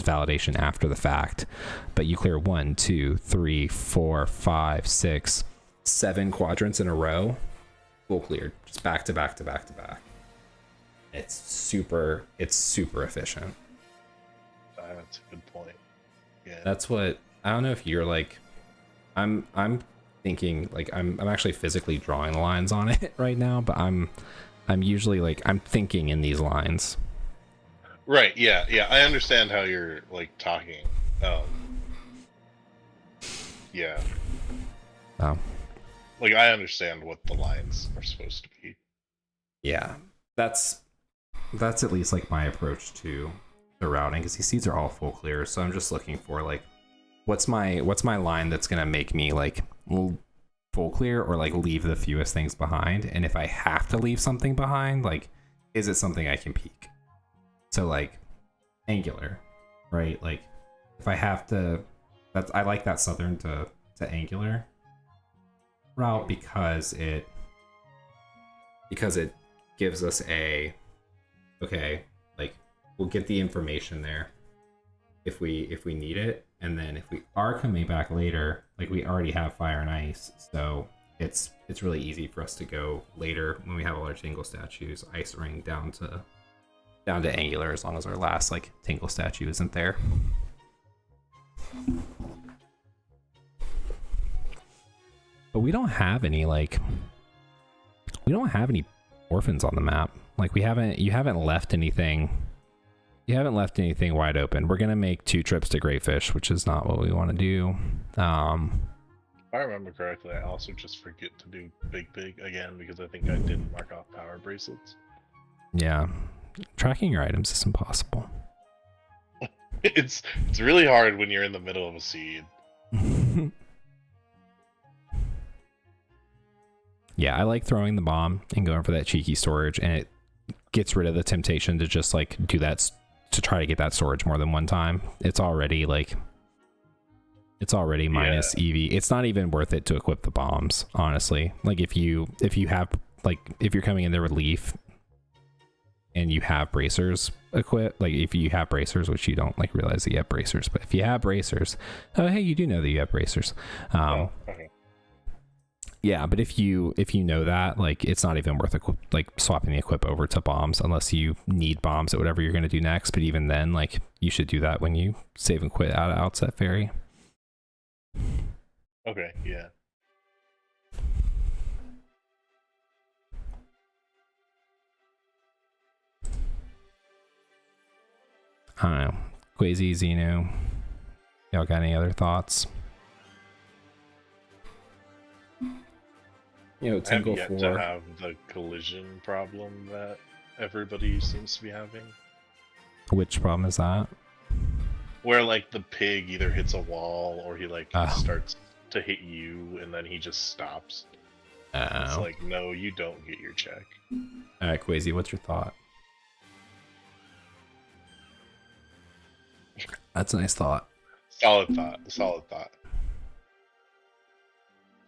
validation after the fact, but you clear 1, 2, 3, 4, 5, 6, 7 quadrants in a row, full cleared, just back to back to back to back. It's super efficient. That's a good point. Yeah. That's what, I don't know if you're like, I'm thinking like I'm actually physically drawing the lines on it right now, but I'm usually like I'm thinking in these lines. Right, yeah, I understand how you're like talking. Yeah. Like I understand what the lines are supposed to be. Yeah. That's at least like my approach to the routing, because these seeds are all full clear, so I'm just looking for like what's my line that's gonna make me like full clear or like leave the fewest things behind, and if I have to leave something behind, like is it something I can peek? So like angular, right? Like if I have to, I like that southern to angular route because it gives us a okay, like we'll get the information there if we need it, and then if we are coming back later, like we already have fire and ice, so it's really easy for us to go later when we have all our tingle statues, ice ring down to angular, as long as our last like tingle statue isn't there. But we don't have any orphans on the map. Like you haven't left anything wide open. We're gonna make 2 trips to Greatfish, which is not what we want to do. If I remember correctly, I also just forget to do Big Pig again because I think I didn't mark off power bracelets. Yeah, tracking your items is impossible. It's really hard when you're in the middle of a seed. Yeah, I like throwing the bomb and going for that cheeky storage, and it gets rid of the temptation to just like do that, to try to get that storage more than one time. It's already minus EV. It's not even worth it to equip the bombs, honestly. Like if you're coming in there with Leaf and you have bracers equipped, like if you have bracers, which you don't like realize that you have bracers, but if you have bracers, oh hey, you do know that you have bracers. Okay. Yeah, but if you know that, like it's not even worth swapping the equip over to bombs unless you need bombs at whatever you're going to do next. But even then, like you should do that when you save and quit out of Outset Ferry. Okay, yeah. I don't know. Quasi, Xeno, y'all got any other thoughts? You know, I have Tingle yet 4. to have the collision problem that everybody seems to be having. Which problem is that? Where like the pig either hits a wall or he like starts to hit you and then he just stops. It's like, no, you don't get your check. All right, Quasi, what's your thought? That's a nice thought. Solid thought.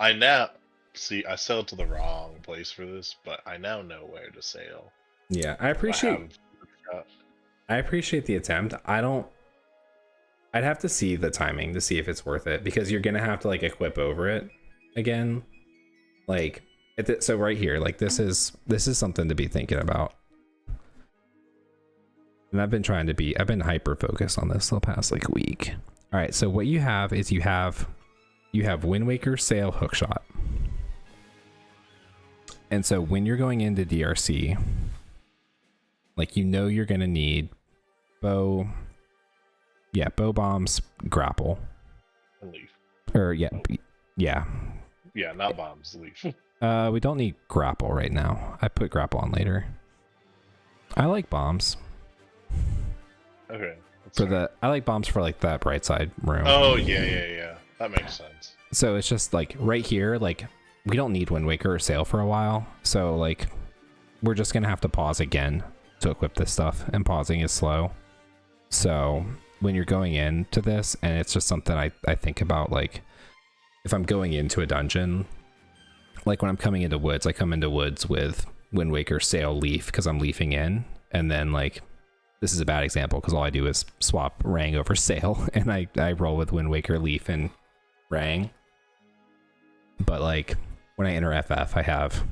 I sailed to the wrong place for this, but I now know where to sail. Yeah, I appreciate the attempt. I'd have to see the timing to see if it's worth it, because you're gonna have to like equip over it again. Like so right here, like this is something to be thinking about. And I've been hyper focused on this the past like week. All right, so what you have is you have Wind Waker, Sail, Hookshot. And so when you're going into DRC, like you're gonna need bow bombs, grapple, And leaf. or yeah, not bombs, leaf. we don't need grapple right now. I put grapple on later. I like bombs. Okay. I like bombs for like that bright side room. Oh yeah. That makes sense. So it's just like right here, like we don't need Wind Waker or Sail for a while. So like we're just gonna have to pause again to equip this stuff, and pausing is slow. So when you're going into this, and it's just something I think about, like if I'm going into a dungeon, like when I'm coming into woods, I come into woods with Wind Waker, Sail, Leaf, because I'm leafing in, and then like this is a bad example because all I do is swap Rang over Sail, and I roll with Wind Waker, Leaf, and Rang. But like when I enter FF, I have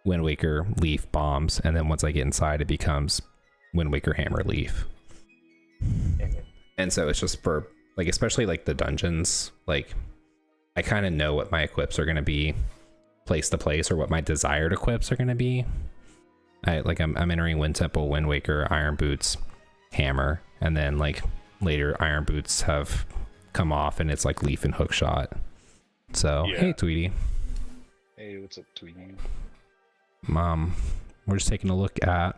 Wind Waker, Leaf, bombs, and then once I get inside, it becomes Wind Waker, Hammer, Leaf. And so it's just for like, especially like the dungeons, like I kind of know what my equips are going to be place to place, or what my desired equips are going to be. I'm entering Wind Temple, Wind Waker, Iron Boots, Hammer, and then like later Iron Boots have come off and it's like Leaf and Hookshot. So yeah. Hey Tweety. Hey, what's up, Tweety? We're just taking a look at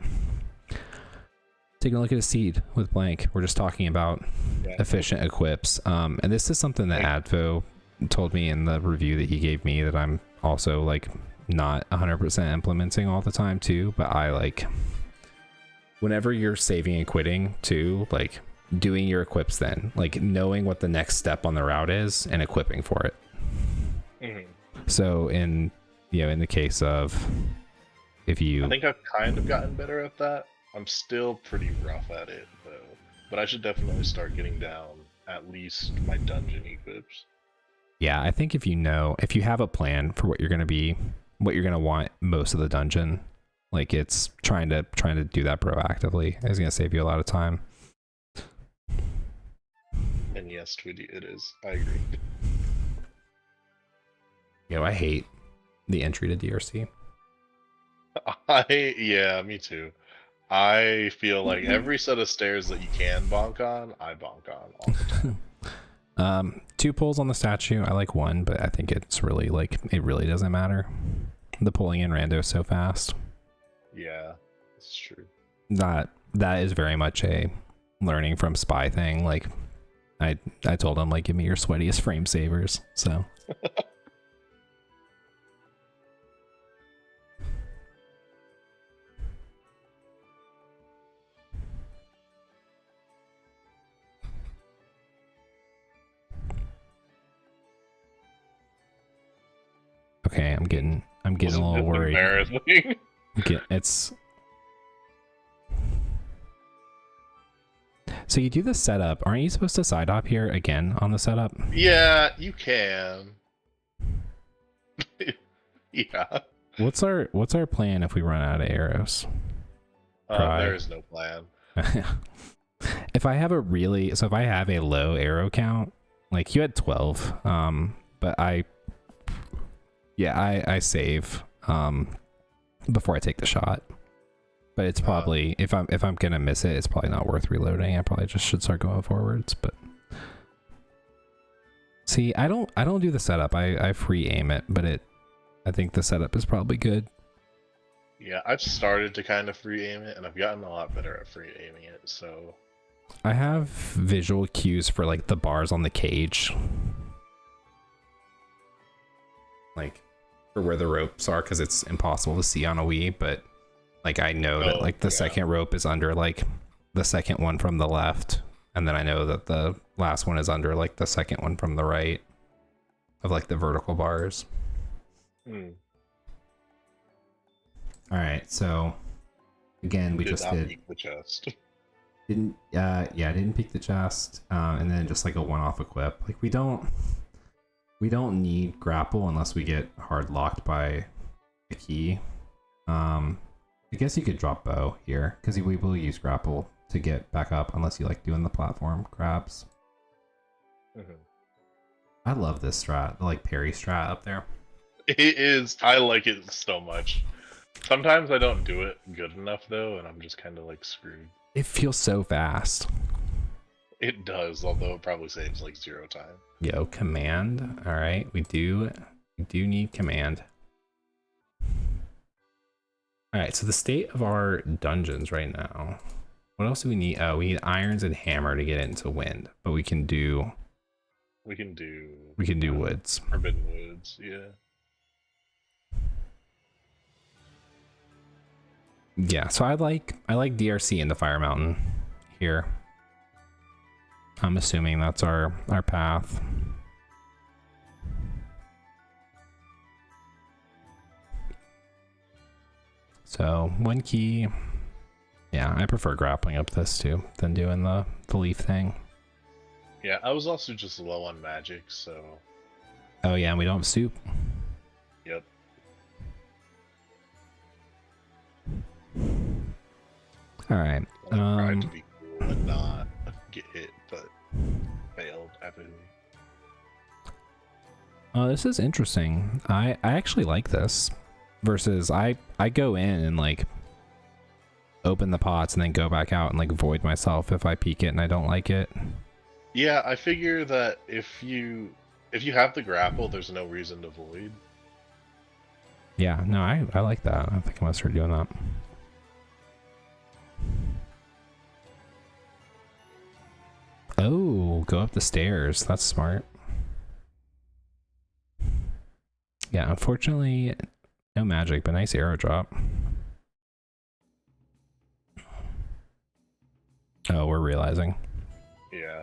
a seed with Blank. We're just talking about efficient equips. And this is something that Advo told me in the review that he gave me that I'm also like not 100% implementing all the time too, but I like whenever you're saving and quitting too, like doing your equips, then like knowing what the next step on the route is and equipping for it. So in the case of, if you, I think I've kind of gotten better at that. I'm still pretty rough at it though, but I should definitely start getting down at least my dungeon equips. Yeah, I think if you have a plan for what you're gonna want most of the dungeon, like it's trying to do that proactively is gonna save you a lot of time. And yes, Twitty, it is. I agree. I hate the entry to DRC. Yeah, me too. I feel like every set of stairs that you can bonk on, I bonk on all the time. 2 pulls on the statue. I like 1, but I think it's really like it really doesn't matter. The pulling in rando is so fast. Yeah, it's true. That is very much a learning from Spy thing. Like I told him, like, give me your sweatiest frame savers. So okay, I'm getting a little worried. Embarrassing. It's so you do the setup. Aren't you supposed to side hop here again on the setup? Yeah, you can. Yeah. What's our plan if we run out of arrows? There is no plan. If I have a low arrow count, like you had 12, but I save before I take the shot. But it's probably if I'm gonna miss it, it's probably not worth reloading. I probably just should start going forwards. But see, I don't do the setup. I free aim it, but I think the setup is probably good. Yeah, I've started to kind of free aim it, and I've gotten a lot better at free aiming it. So I have visual cues for like the bars on the cage, like for where the ropes are, because it's impossible to see on a Wii, but like I know that like the second rope is under like the second one from the left, and then I know that the last one is under like the second one from the right of like the vertical bars. All right, so again we just did peek the chest. Didn't peek the chest, and then just like a one-off equip. Like we don't need grapple unless we get hard locked by a key. I guess you could drop bow here because we will use grapple to get back up unless you like doing the platform grabs. I love this strat, the like parry strat up there. It is. I like it so much. Sometimes I don't do it good enough though, and I'm just kind of like screwed. It feels so fast. It does, although it probably saves like 0 time. Yo, command. All right, we do need command. All right, so the state of our dungeons right now. What else do we need? Oh, we need irons and hammer to get into wind, but we can do woods. Forbidden woods, yeah. Yeah, so I like DRC into Fire Mountain here. I'm assuming that's our path. So 1 key. Yeah, I prefer grappling up this too than doing the leaf thing. Yeah, I was also just low on magic, so. Oh yeah, and we don't have soup. Yep. All right. I tried to be cool and not get hit, but failed epically. Oh, this is interesting. I actually like this. Versus I go in and like open the pots and then go back out and like void myself if I peek it and I don't like it. Yeah, I figure that if you have the grapple, there's no reason to void. Yeah, no, I like that. I think I'm gonna start doing that. Oh, go up the stairs. That's smart. Yeah, unfortunately, no magic, but nice arrow drop. Oh, we're realizing. Yeah.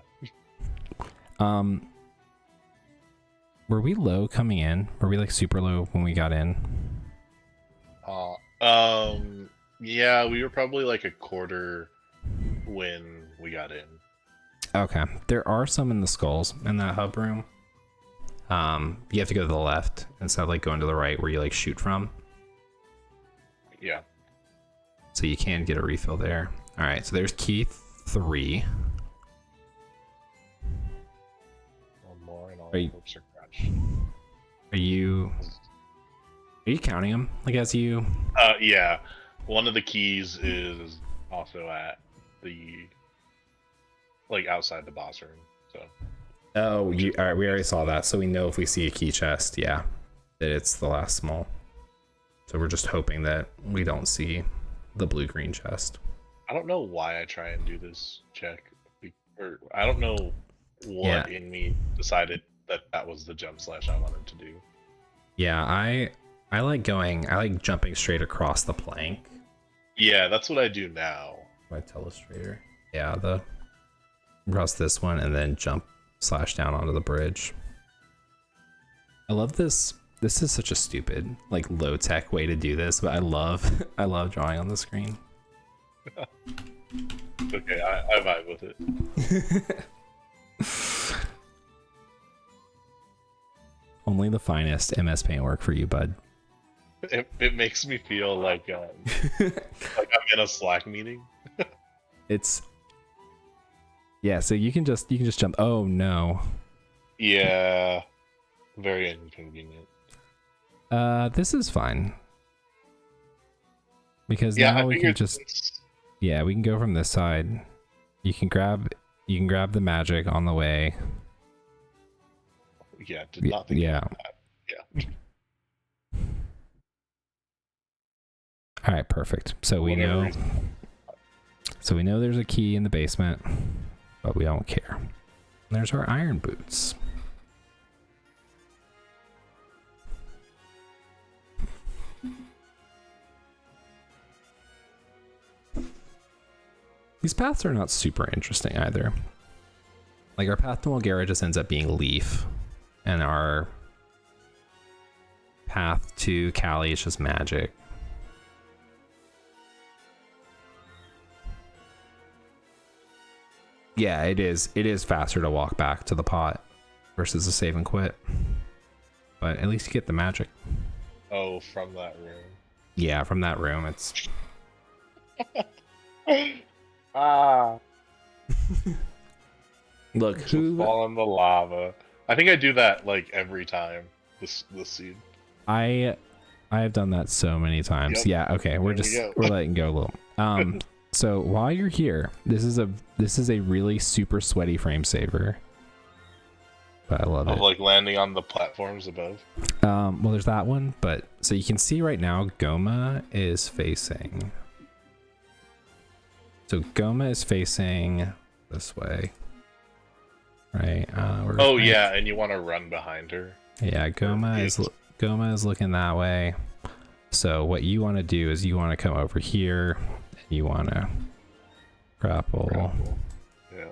Were we low coming in? Were we like super low when we got in? Yeah, we were probably like a quarter when we got in. Okay, there are some in the skulls in that hub room. You have to go to the left instead of like going to the right where you like shoot from. Yeah. So you can get a refill there. All right, so there's key 3. One more and all Are you- hopes are crushed. Are you counting them? Like as you? Yeah. One of the keys is also at the like outside the boss room. So. Oh, all right. We already saw that, so we know if we see a key chest, yeah, that it's the last small. So we're just hoping that we don't see the blue-green chest. I don't know why I try and do this check, or I don't know what in me decided that was the jump slash I wanted to do. Yeah, I like jumping straight across the plank. Yeah, that's what I do now. My telestrator. Yeah, across this one and then jump / down onto the bridge. I love this. This is such a stupid, like low tech way to do this, but I love drawing on the screen. Okay, I vibe with it. Only the finest MS Paint work for you, bud. It makes me feel like like I'm in a Slack meeting. It's so you can just jump. Oh no. Yeah, very inconvenient. This is fine because Yeah, now I we can just we can go from this side. You can grab the magic on the way. Yeah, did not think about that. Yeah. All right, perfect. So we know. So we know there's a key in the basement, but we don't care. And there's our iron boots. These paths are not super interesting either. Like our path to Mulgara just ends up being Leaf, and our path to Callie is just magic. Yeah, it is. It is faster to walk back to the pot versus a save and quit. But at least you get the magic. Oh, from that room. Yeah, from that room, it's. Look, who fall in the lava? I think I do that like every time this scene. I have done that so many times. Yep. Yeah. Okay, we're letting go a little. So while you're here, this is a really super sweaty frame saver. But I love it. Like landing on the platforms above. Well, there's that one, but so you can see right now, Goma is facing. So Goma is facing this way, right? Yeah, and you want to run behind her. Yeah, Goma is looking that way. So what you want to do is you want to come over here. And you want to grapple. Yeah.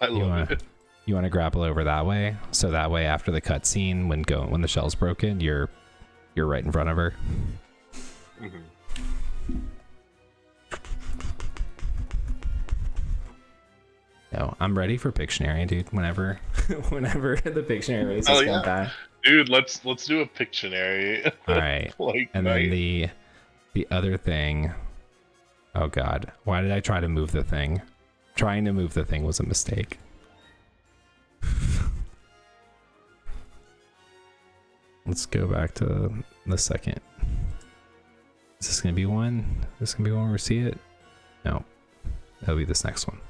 I love it. You want to grapple over that way, so that way after the cutscene, when the shell's broken, you're right in front of her. Mm-hmm. No, I'm ready for Pictionary, dude. Whenever the Pictionary race is going back. Dude, let's do a Pictionary. All right. And then the other thing. Oh God, why did I try to move the thing? Trying to move the thing was a mistake. Let's go back to the second. Is this gonna be one? Is this gonna be one where we see it? No. That'll be this next one.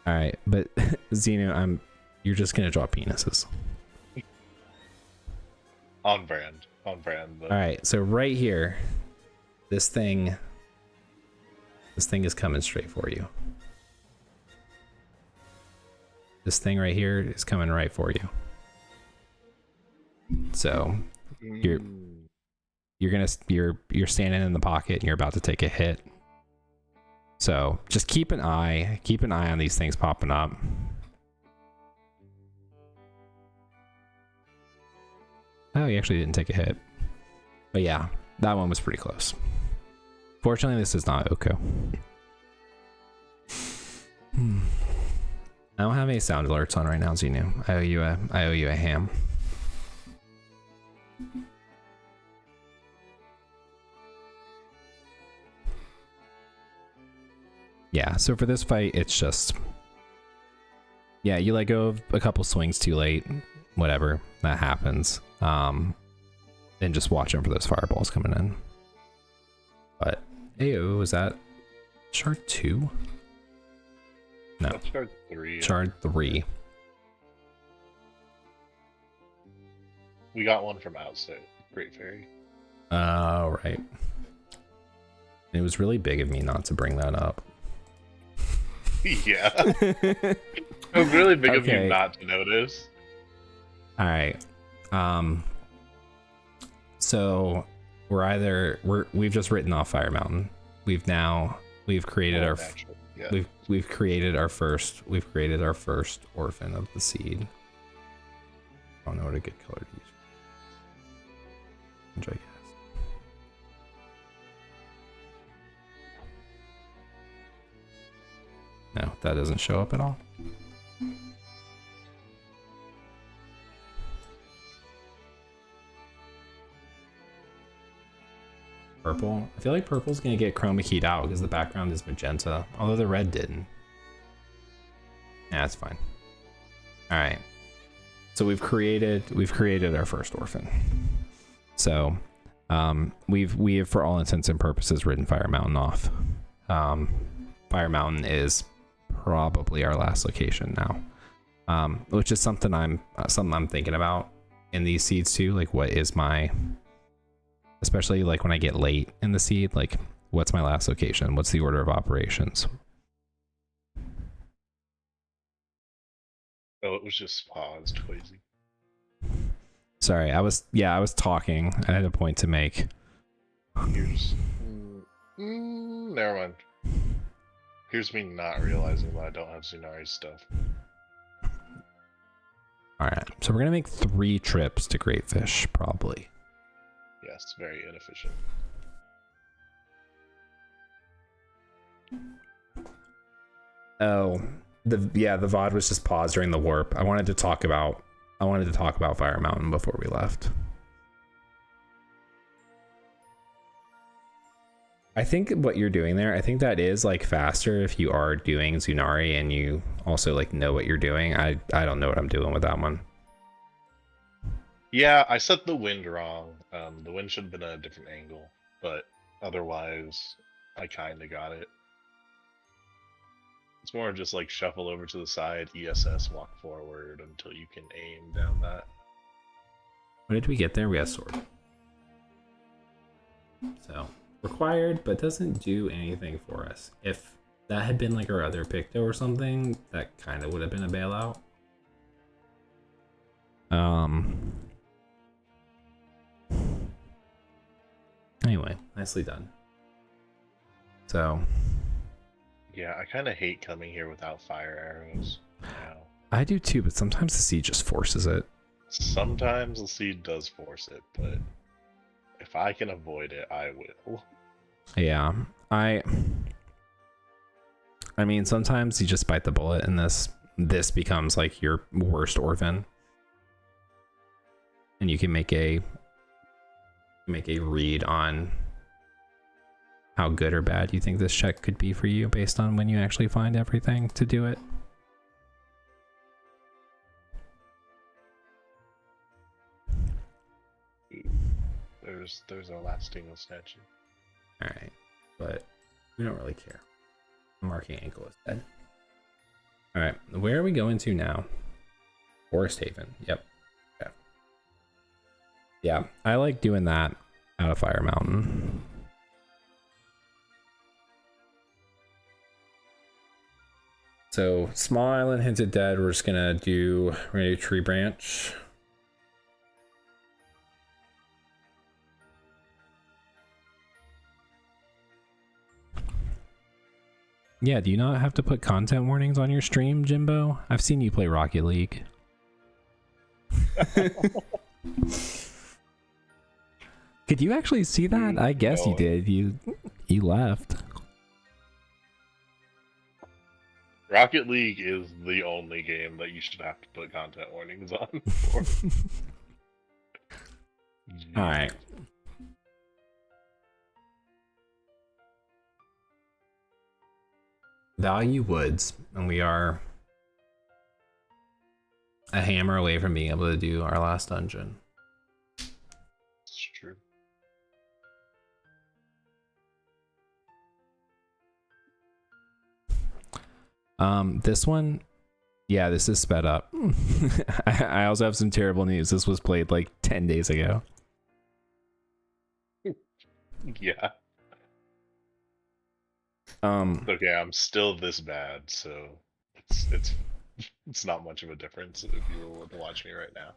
Alright, but Xeno, you're just gonna draw penises. On brand. Alright, so right here, this thing is coming straight for you. This thing right here is coming right for you. So you're standing in the pocket and you're about to take a hit. So just keep an eye on these things popping up. Oh, he actually didn't take a hit. But yeah, that one was pretty close. Fortunately, this is not Oko. I don't have any sound alerts on right now, Xenu. I owe you a ham. Yeah, so for this fight, it's just... Yeah, you let go of a couple swings too late. Whatever, that happens. Then just watch out for those fireballs coming in. But, ayo, was that shard 2? No. That's shard 3. Shard 3. We got one from outside. Great Fairy. Oh, right. It was really big of me not to bring that up. Yeah. It was really big of you not to notice. All right. So we've just written off Fire Mountain. We've created we've created our first orphan of the seed. I don't know what a good color to use. I guess. No, that doesn't show up at all. Purple. I feel like purple's gonna get chroma keyed out because the background is magenta, although the red didn't. Yeah, that's fine. All right. So we've created our first orphan. So we have for all intents and purposes written Fire Mountain off. Fire Mountain is probably our last location now, which is something I'm thinking about in these seeds too. Like, what is my, especially like when I get late in the seed, like what's my last location? What's the order of operations? Oh, it was just paused, Quasi. Sorry, I was talking. I had a point to make. Here's never mind. Here's me not realizing that I don't have Tsunari's stuff. Alright, so we're gonna make 3 trips to Great Fish, probably. Yes, very inefficient. Oh, the VOD was just paused during the warp. I wanted to talk about Fire Mountain before we left. I think what you're doing there, I think that is like faster if you are doing Tsunari and you also like know what you're doing. I don't know what I'm doing with that one. Yeah, I set the wind wrong. The wind should have been at a different angle, but otherwise, I kind of got it. It's more just like shuffle over to the side, ESS, walk forward until you can aim down that. What did we get there? We got sword. So, required, but doesn't do anything for us. If that had been like our other Picto or something, that kind of would have been a bailout. Anyway, nicely done. So, yeah, I kind of hate coming here without fire arrows. Now. I do too, but sometimes the seed just forces it. Sometimes the seed does force it, but if I can avoid it, I will. Yeah, I mean, sometimes you just bite the bullet, and this becomes like your worst orphan, and you can make a read on how good or bad you think this check could be for you based on when you actually find everything to do it. There's our last Dingle statue. Alright, but we don't really care. Marking ankle is dead. Alright, where are we going to now? Forest Haven. Yep. Okay. Yeah, I like doing that out of Fire Mountain. So, Small Island hinted dead. We're gonna do Tree Branch. Yeah, do you not have to put content warnings on your stream, Jimbo? I've seen you play Rocket League. Could you actually see that? I guess you No. did. You left. Rocket League is the only game that you should have to put content warnings on for. All right. Value Woods, and we are a hammer away from being able to do our last dungeon. It's true. This one, yeah, this is sped up. I also have some terrible news. This was played like 10 days ago. Yeah. Okay, I'm still this bad, so it's not much of a difference if you were to watch me right now.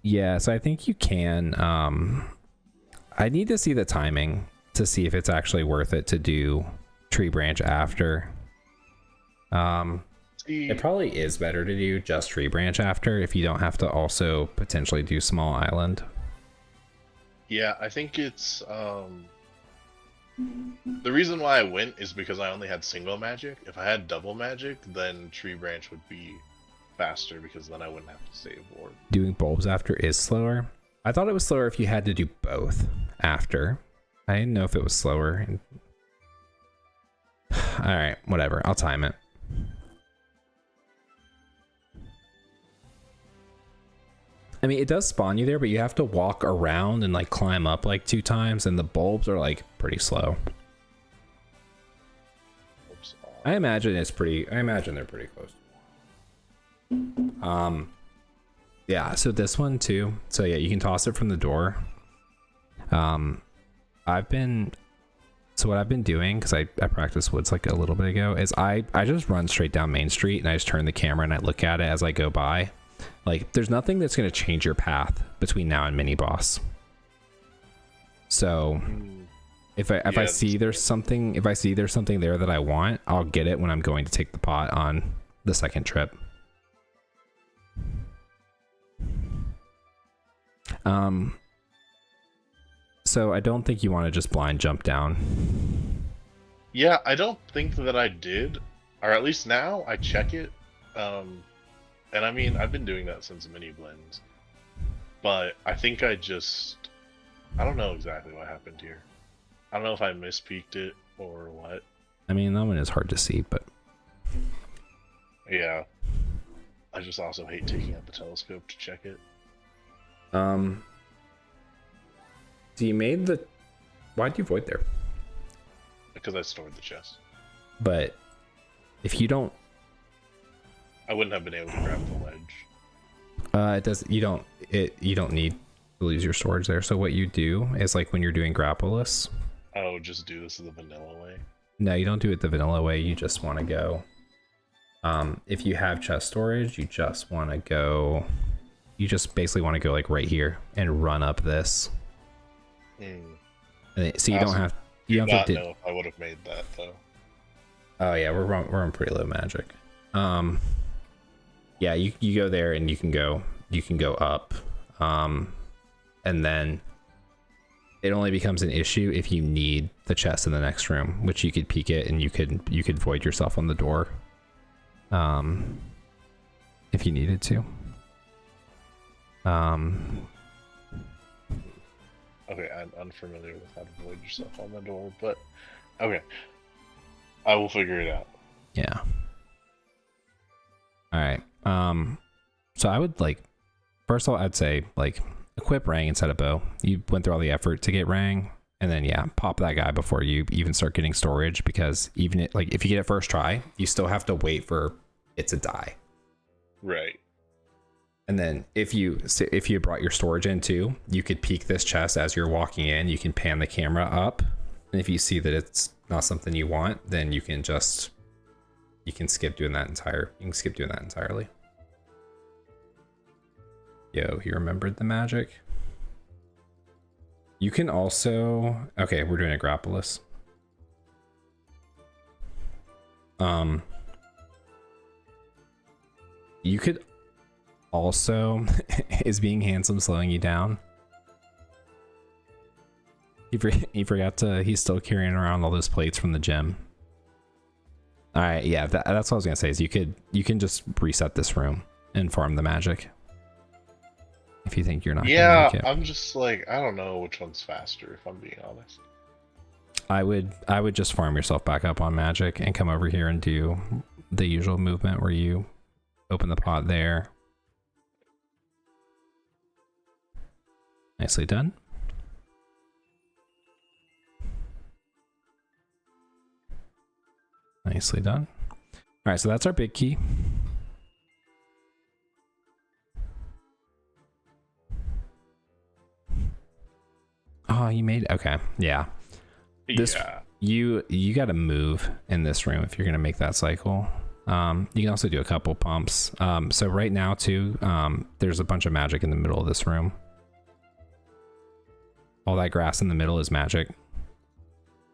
Yeah, so I think you can. I need to see the timing to see if it's actually worth it to do tree branch after. It probably is better to do just tree branch after if you don't have to also potentially do small island. Yeah, I think it's the reason why I went is because I only had single magic. If I had double magic, then tree branch would be faster because then I wouldn't have to save ward. Doing bulbs after is slower. I thought it was slower if you had to do both after. I didn't know if it was slower. All right, whatever. I'll time it. I mean, it does spawn you there, but you have to walk around and like climb up like 2 times, and the bulbs are like pretty slow. Oops. I imagine they're pretty close. Yeah, so this one too. So yeah, you can toss it from the door. What I've been doing, because I practiced woods like a little bit ago, is I just run straight down Main Street and I just turn the camera and I look at it as I go by. Like, there's nothing that's going to change your path between now and mini boss. So if I see there's something there that I want, I'll get it when I'm going to take the pot on the second trip. So I don't think you want to just blind jump down. Yeah, I don't think that I did, or at least now I check it. And I mean, I've been doing that since mini blends, but I think I don't know exactly what happened here. I don't know if I mispeaked it or what. I mean, that one is hard to see, but yeah, I just also hate taking out the telescope to check it. So you made the... Why'd you void there? Because I stored the chest. But if you don't... I wouldn't have been able to grab the ledge. It does. You don't need to lose your storage there. So what you do is, like, when you're doing grappleless... Oh, just do this the vanilla way? No, you don't do it the vanilla way. You just want to go... if you have chest storage, you just want to go... You just basically want to go, like, right here and run up this. And so you don't have... You don't have to know if I would have made that, though. Oh, yeah, we're on pretty low magic. Yeah, you go there and you can go up, and then it only becomes an issue if you need the chest in the next room, which you could peek it and you could void yourself on the door, if you needed to. Okay, I'm unfamiliar with how to void yourself on the door, but okay, I will figure it out. Yeah. All right. So I would, like, first of all, I'd say, like, equip Rang instead of bow. You went through all the effort to get Rang, and then yeah, pop that guy before you even start getting storage, because even if you get it first try, you still have to wait for it to die. Right. And then if you brought your storage in too, you could peek this chest as you're walking in. You can pan the camera up, and if you see that it's not something you want, then you can skip doing that entirely. Yo, he remembered the magic. You can also... Okay, we're doing a grappleless. You could also... Is being handsome slowing you down? He forgot to. He's still carrying around all those plates from the gym. All right, yeah, that's what I was gonna say. Is you can just reset this room and farm the magic if you think you're not gonna make it. I'm just like, I don't know which one's faster, if I'm being honest. I would just farm yourself back up on magic and come over here and do the usual movement where you open the pot there. Nicely done. Nicely done. All right, so that's our big key. Oh, you made it. Okay, yeah. You got to move in this room if you're gonna make that cycle. You can also do a couple pumps. So right now too, there's a bunch of magic in the middle of this room. All that grass in the middle is magic.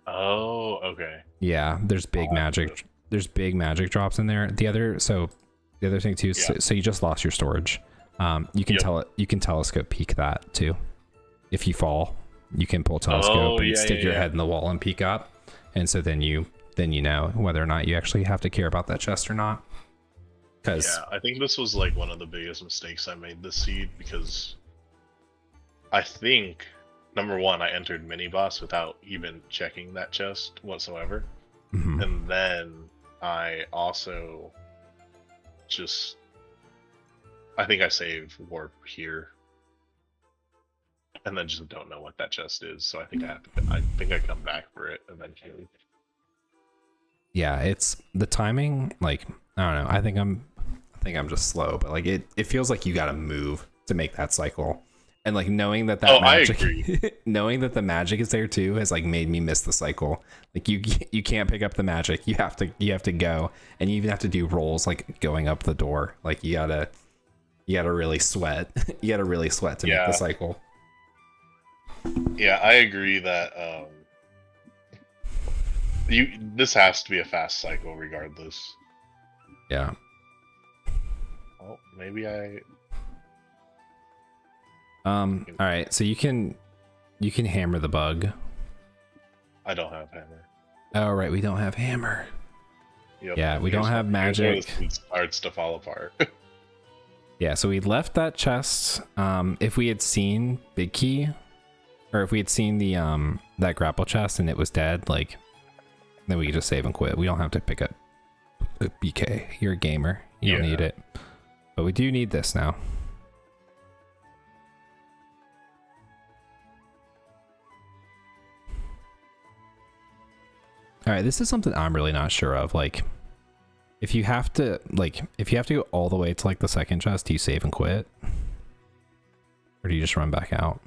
Oh, okay. Yeah, there's big magic. There's big magic drops in there. The other thing too. So you just lost your storage. You can you can telescope peek that too. If you fall, you can pull telescope and stick your head in the wall and peek up. And so then you know whether or not you actually have to care about that chest or not. Because I think this was like one of the biggest mistakes I made this seed, because I think number one, I entered mini boss without even checking that chest whatsoever. Mm-hmm. And then I also I think I save warp here. And then just don't know what that chest is, so I think I come back for it eventually. Yeah, it's the timing. Like, I don't know. I think I'm just slow, but like it feels like you got to move to make that cycle, and like knowing that magic, I agree. knowing that the magic is there too has like made me miss the cycle. Like you can't pick up the magic. You have to go, and you even have to do rolls like going up the door. Like you gotta really sweat. You gotta really sweat to make the cycle. Yeah, I agree that this has to be a fast cycle regardless. Yeah. Oh, maybe all right, so you can hammer the bug. I don't have hammer. Oh right, we don't have hammer. Yep. Yeah, we don't have magic. It starts to fall apart. Yeah, so we left that chest. If we had seen Big Key, or if we had seen the that grapple chest and it was dead, like, then we could just save and quit. We don't have to pick up a BK. You're a gamer. You don't need it. But we do need this now. All right, this is something I'm really not sure of. Like, if you have to go all the way to like the second chest, do you save and quit? Or do you just run back out?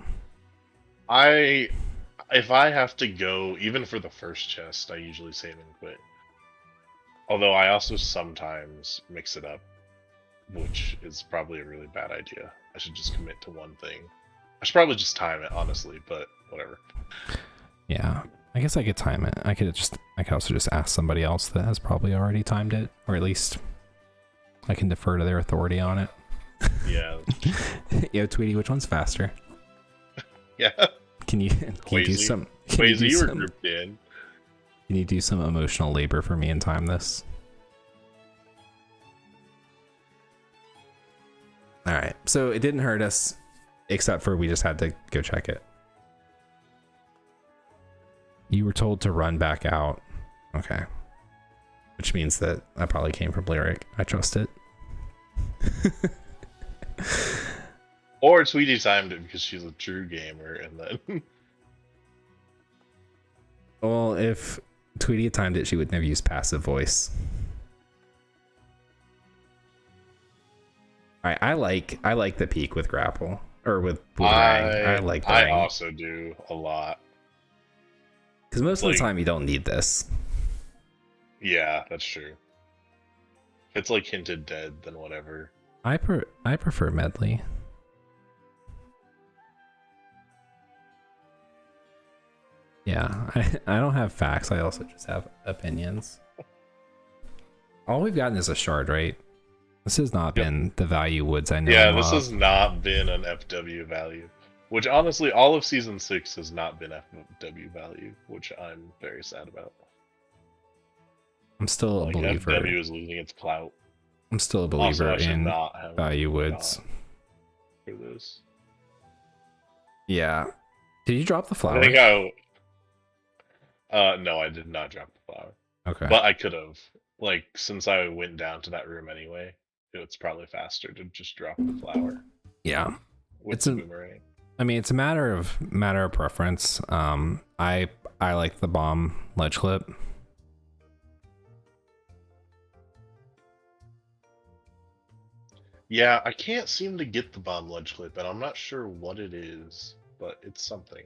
If I have to go, even for the first chest, I usually save and quit. Although I also sometimes mix it up, which is probably a really bad idea. I should just commit to one thing. I should probably just time it, honestly, but whatever. Yeah, I guess I could time it. I could also just ask somebody else that has probably already timed it, or at least I can defer to their authority on it. Yeah. Yo, Tweety, which one's faster? Yeah. Can you do some? You were grouped in. Can you do some emotional labor for me and time this? All right. So it didn't hurt us, except for we just had to go check it. You were told to run back out. Okay. Which means that I probably came from Lyric. I trust it. Or Tweety timed it because she's a true gamer, and then... Well, if Tweety had timed it, she wouldn't have used passive voice. Alright, I like the peak with grapple. Or with boomerang. I like that. I also do a lot. Because most of the time you don't need this. Yeah, that's true. If it's like hinted dead, then whatever. I prefer medley. Yeah, I don't have facts. I also just have opinions. All we've gotten is a shard, right? This has not been the value Woods I know. Yeah, this has not been an FW value. Which honestly, all of season 6 has not been FW value, which I'm very sad about. I'm still a Like believer. FW is losing its clout. I'm still a Also, believer I should in not have value gone woods. for this. Yeah. Did you drop the flower? I think no, I did not drop the flower. Okay. But I could have. Like, since I went down to that room anyway, it's probably faster to just drop the flower. Yeah. With the boomerang. I mean, it's a matter of preference. I like the bomb ledge clip. Yeah, I can't seem to get the bomb ledge clip, and I'm not sure what it is, but it's something.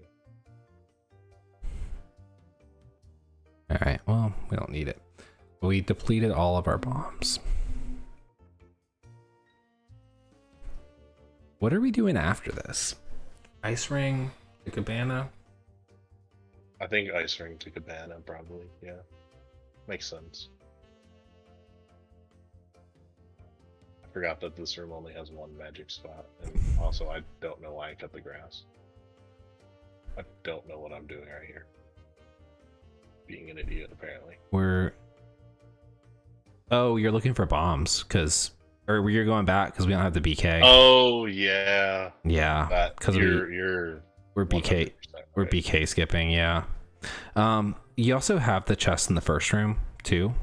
Alright, well, we don't need it. We depleted all of our bombs. What are we doing after this? Ice ring to Cabana? I think ice ring to Cabana, probably, yeah. Makes sense. I forgot that this room only has one magic spot, and also I don't know why I cut the grass. I don't know what I'm doing right here. Being an idiot, apparently. Oh, you're looking for bombs, or you're going back because we don't have the BK. Oh yeah. Yeah, because we're BK, we're BK skipping. Yeah. You also have the chest in the first room too,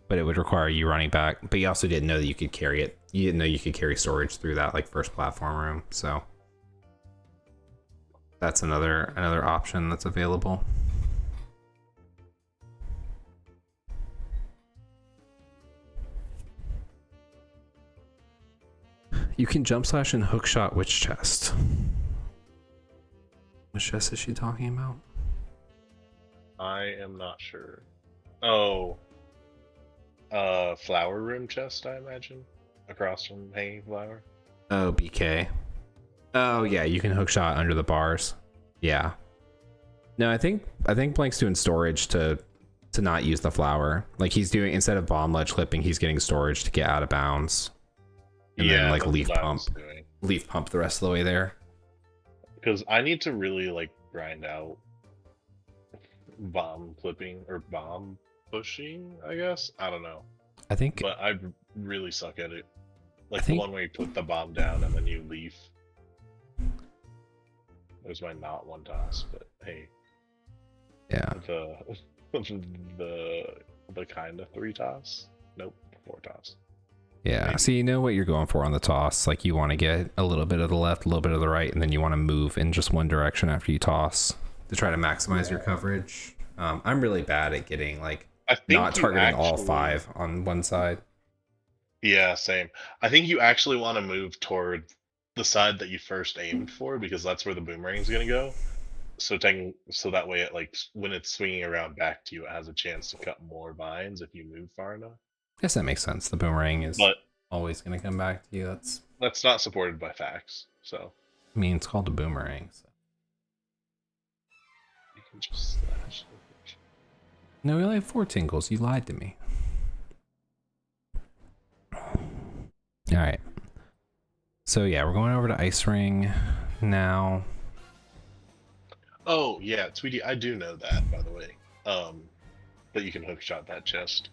but it would require you running back. But you also didn't know that you could carry it. You didn't know you could carry storage through that like first platform room. So that's another option that's available. You can jump slash and hook shot which chest? Which chest is she talking about? I am not sure. Oh. Flower room chest, I imagine. Across from hanging flower. Oh, BK. Oh yeah, you can hook shot under the bars. Yeah. No, I think Blank's doing storage to not use the flower. Like he's doing, instead of bomb ledge clipping, he's getting storage to get out of bounds. And then like leaf pump the rest of the way there. Because I need to really like grind out bomb clipping or bomb pushing, I guess. I don't know. But I really suck at it. Like the one where you put the bomb down and then you leaf. There's my not one toss, but hey. Yeah. The kind of 3 toss? Nope, 4 toss. Yeah, maybe. So you know what you're going for on the toss. Like you want to get a little bit of the left, a little bit of the right, and then you want to move in just one direction after you toss to try to maximize your coverage. I'm really bad at getting like not targeting all 5 on one side. Yeah, same. I think you actually want to move toward the side that you first aimed for because that's where the boomerang is going to go. So that way, it like when it's swinging around back to you, it has a chance to cut more vines if you move far enough. I guess that makes sense. The boomerang is always going to come back to you. That's not supported by facts. So I mean, it's called a boomerang. So. You can just slash. No, we only have 4 tingles. You lied to me. All right. So yeah, we're going over to Ice Ring now. Oh yeah, Tweety, I do know that, by the way. That you can hook shot that chest.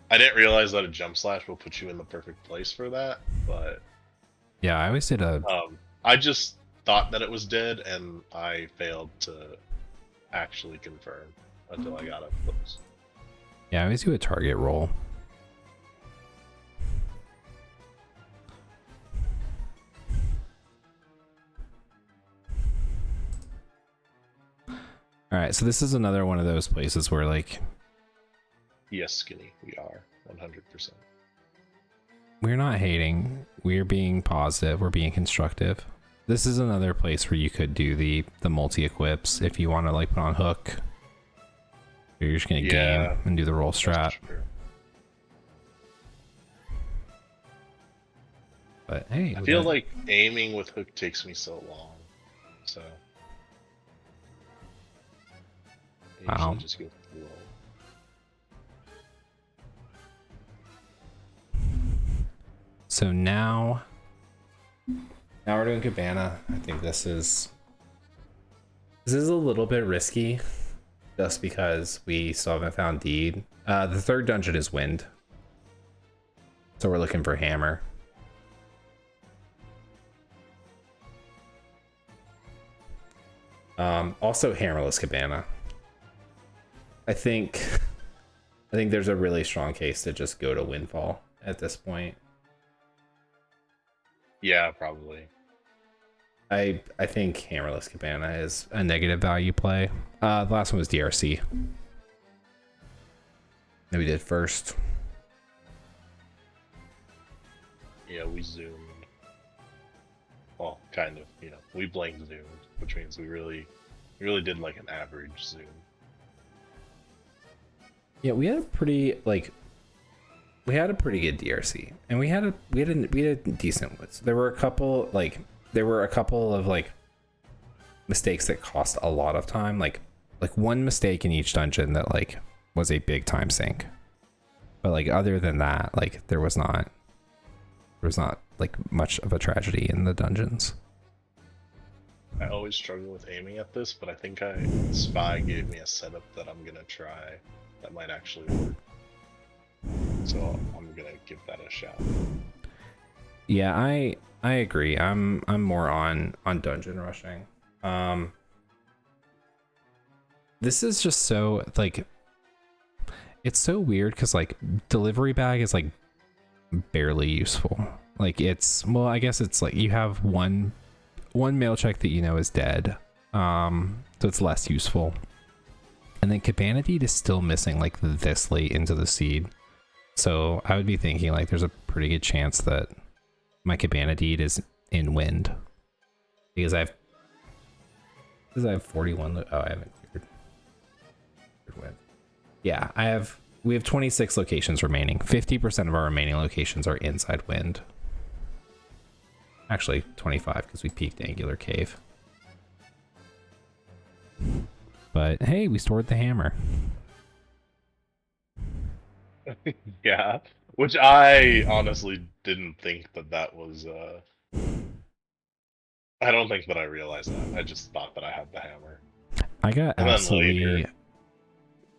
I didn't realize that a jump slash will put you in the perfect place for that, but yeah, I always did I just thought that it was dead, and I failed to actually confirm until I got up close. Yeah, I always do a target roll. All right, so this is another one of those places where like, yes, Skinny, we are 100%. We're not hating. We're being positive. We're being constructive. This is another place where you could do the multi-equips if you want to like put on hook. You're just gonna game and do the roll strat. But hey, I feel like aiming with hook takes me so long. So wow. Just go roll. So now we're doing Cabana. I think this is This is a little bit risky, just because we still haven't found deed. The third dungeon is wind, so we're looking for hammer. Also hammerless cabana. I think there's a really strong case to just go to windfall at this point. Yeah, probably. I think hammerless cabana is a negative value play. The last one was DRC that we did first. Yeah, we zoomed. Well, kind of. You know, we blank zoomed, which means we really did like an average zoom. Yeah, we had a pretty we had a pretty good DRC, and we had a decent woods. There were a couple of like mistakes that cost a lot of time, like one mistake in each dungeon that like was a big time sink. But like other than that, like there was not like much of a tragedy in the dungeons. I always struggle with aiming at this, but I think Spy gave me a setup that I'm gonna try that might actually work. So I'm gonna give that a shot. Yeah, I agree. I'm more on dungeon rushing. This is just so like it's so weird because like delivery bag is like barely useful. Like it's, well, I guess it's like you have one mail check that you know is dead, so it's less useful. And then cabana deed is still missing like this late into the seed, so I would be thinking like there's a pretty good chance that my cabana deed is in wind because I have 41. Oh, I haven't cleared wind. Yeah, we have 26 locations remaining. 50% of our remaining locations are inside wind. Actually, 25 because we peaked Angular Cave. But hey, we stored the hammer. Yeah, which I honestly didn't think that was. I don't think that I realized that. I just thought that I had the hammer. I got And then absolutely later,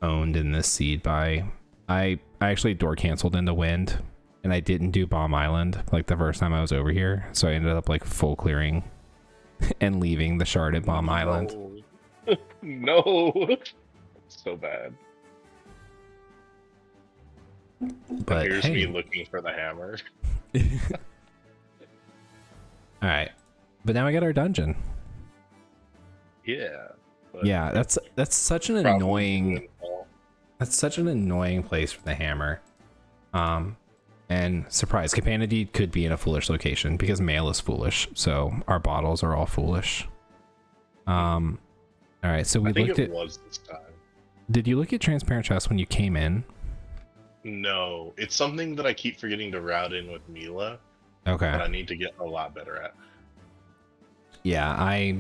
owned in this seed by I actually door canceled into wind, and I didn't do Bomb Island like the first time I was over here, so I ended up like full clearing and leaving the shard at Bomb Island. No, so bad. But here's hey, me looking for the hammer. all right, but now we got our dungeon. Yeah. Yeah, that's such an annoying. That's such an annoying place for the hammer. And surprise, cabana deed could be in a foolish location because mail is foolish, so our bottles are all foolish. All right, so we looked at. Was this time. Did you look at transparent chest when you came in? No, it's something that I keep forgetting to route in with Mila. Okay. That I need to get a lot better at. Yeah,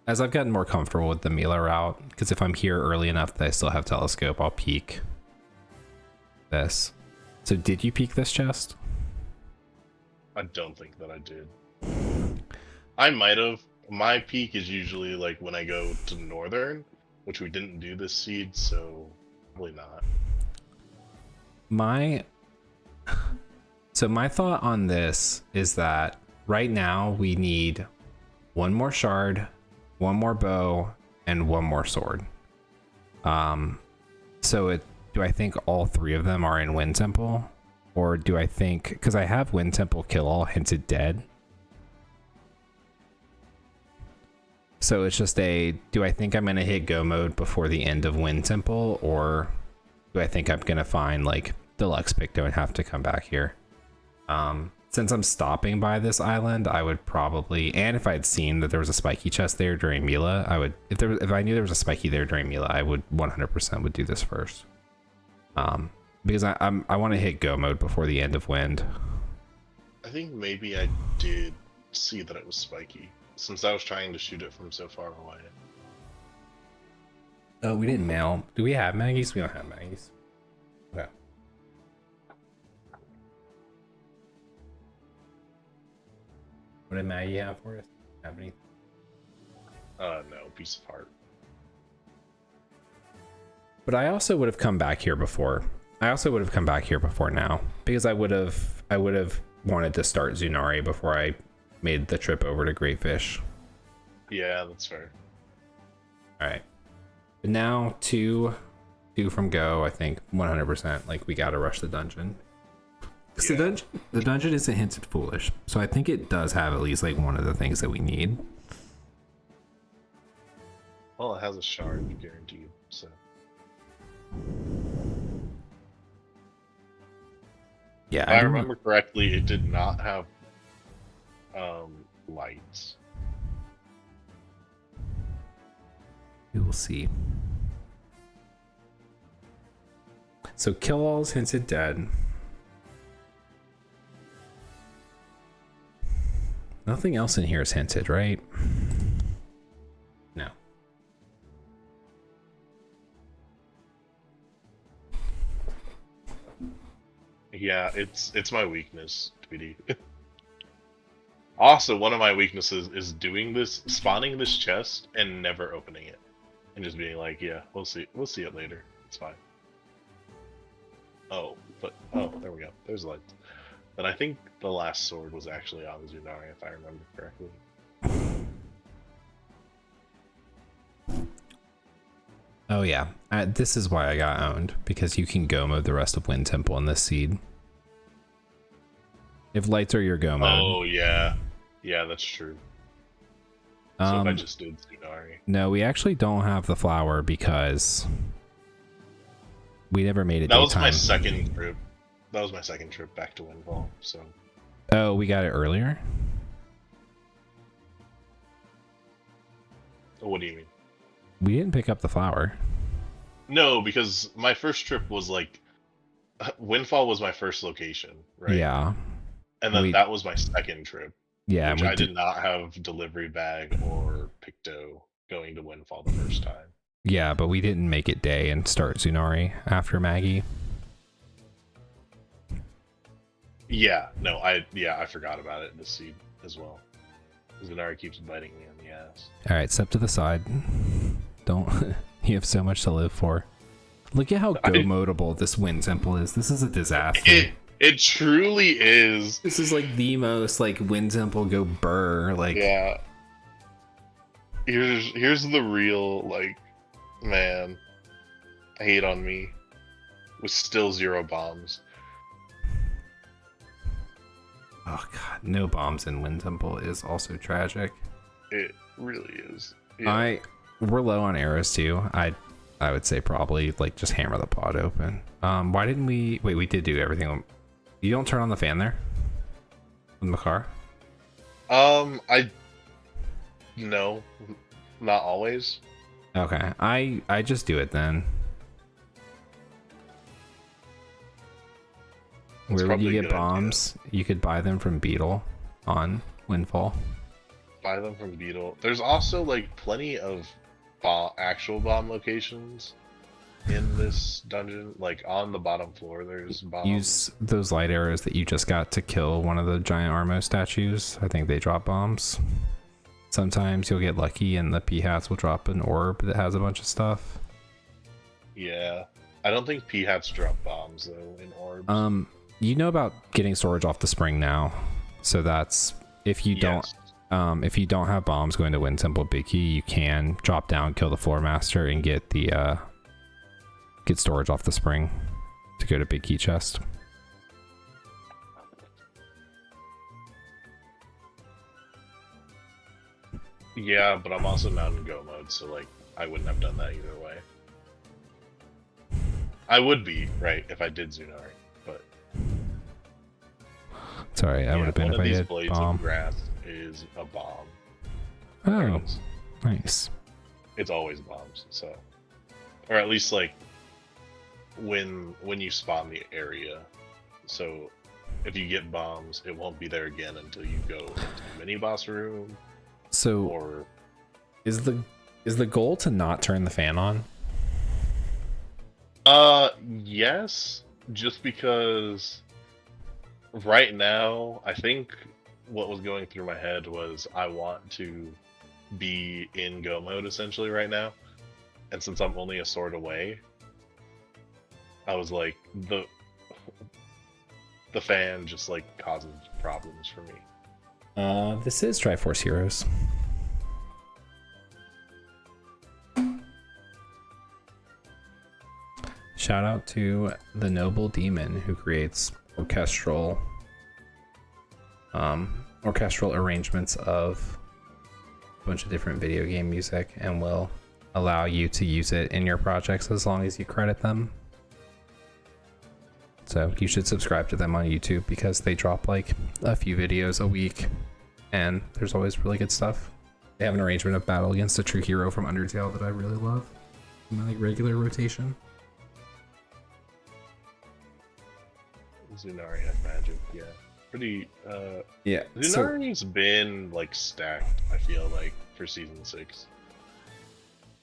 as I've gotten more comfortable with the Mila route, because if I'm here early enough that I still have telescope, I'll peek this. So did you peek this chest? I don't think that I did. I might have. My peak is usually like when I go to Northern, which we didn't do this seed, so probably not. So my thought on this is that right now we need one more shard, one more bow, and one more sword. So do I think all three of them are in Wind Temple? Or do I think, because I have Wind Temple kill all hinted dead. So it's just do I think I'm going to hit go mode before the end of Wind Temple? Or do I think I'm going to find like Deluxe Picto and have to come back here? Since I'm stopping by this island, I would probably, and if I had seen that there was a spiky chest there during Mila, I would, if I knew there was a spiky there during Mila, I would 100% would do this first. Because I want to hit go mode before the end of wind. I think maybe I did see that it was spiky, since I was trying to shoot it from so far away. Oh, we didn't mail. Do we have Maggies? We don't have Maggies. Okay. What did Maggie have for us? Have anything? No, piece of heart. But I also would have come back here before. I also would have come back here before now because I would have wanted to start Zunari before I made the trip over to Greatfish. Yeah, that's fair. All right. But now two from go, I think 100%. Like we got to rush the dungeon. Because the dungeon isn't hinted foolish, so I think it does have at least like one of the things that we need. Well, it has a shard guaranteed, so. Yeah, If I remember correctly, it did not have lights. We will see. So kill all's hinted dead. Nothing else in here is hinted, right? No. Yeah, it's my weakness, Tweety. Also, one of my weaknesses is doing this, spawning this chest and never opening it, and just being like, "Yeah, we'll see it later. It's fine." Oh, there we go. There's lights. But I think the last sword was actually on Zunari, if I remember correctly. Oh yeah, this is why I got owned, because you can go mode the rest of Wind Temple in this seed. If lights are your go mode. Oh yeah, yeah, that's true. So if I just did Zunari. No, we actually don't have the flower because we never made it That daytime. was my second trip. That was my second trip back to Windfall, so. Oh, we got it earlier? What do you mean? We didn't pick up the flower. No, because my first trip was like Windfall was my first location, right? Yeah. And then that was my second trip. Yeah, which I did not have delivery bag or Picto going to Windfall the first time. Yeah, but we didn't make it day and start Zunari after Maggie. Yeah, no, I forgot about it this seed as well. Zunari keeps biting me on the ass. All right, step to the side. Don't. You have so much to live for. Look at how go-modable this Wind Temple is. This is a disaster. It truly is. This is like the most like Wind Temple go burr. Like yeah. Here's the real like, man. Hate on me. With still 0 bombs. Oh god, no bombs in Wind Temple is also tragic. It really is. Yeah. We're low on arrows too. I would say probably like just hammer the pod open. Why didn't we wait? We did do everything. You don't turn on the fan there in the car. No, not always. Okay, I just do it then. That's where would you get a bombs? Idea. You could buy them from Beetle on Windfall. Buy them from Beetle. There's also like plenty of actual bomb locations in this dungeon. Like on the bottom floor, there's bombs. Use those light arrows that you just got to kill one of the giant Armo statues. I think they drop bombs. Sometimes you'll get lucky and the P-hats will drop an orb that has a bunch of stuff. Yeah. I don't think P-hats drop bombs though in orbs. You know about getting storage off the spring now. So that's if you don't have bombs going to Wind Temple Big Key, you can drop down, kill the floor master, and get the get storage off the spring to go to Big Key chest. Yeah, but I'm also not in go mode, so like I wouldn't have done that either way. I would be, right, if I did Zunari, but sorry, I would have been if I did blades bomb. Of grass is a bomb. Oh, nice. It's always bombs, so, or at least like when you spawn the area. So if you get bombs, it won't be there again until you go into the mini boss room. So or is the goal to not turn the fan on? Yes, just because right now I think what was going through my head was I want to be in go mode essentially right now. And since I'm only a sword away, I was like, the fan just like causes problems for me. This is Triforce Heroes. Shout out to the Noble Demon who creates orchestral arrangements of a bunch of different video game music and will allow you to use it in your projects as long as you credit them. So you should subscribe to them on YouTube because they drop like a few videos a week and there's always really good stuff. They have an arrangement of Battle Against a True Hero from Undertale that I really love in my like regular rotation. Zunari had magic, yeah. Pretty, yeah. Zunari's been, like, stacked, I feel like, for Season 6.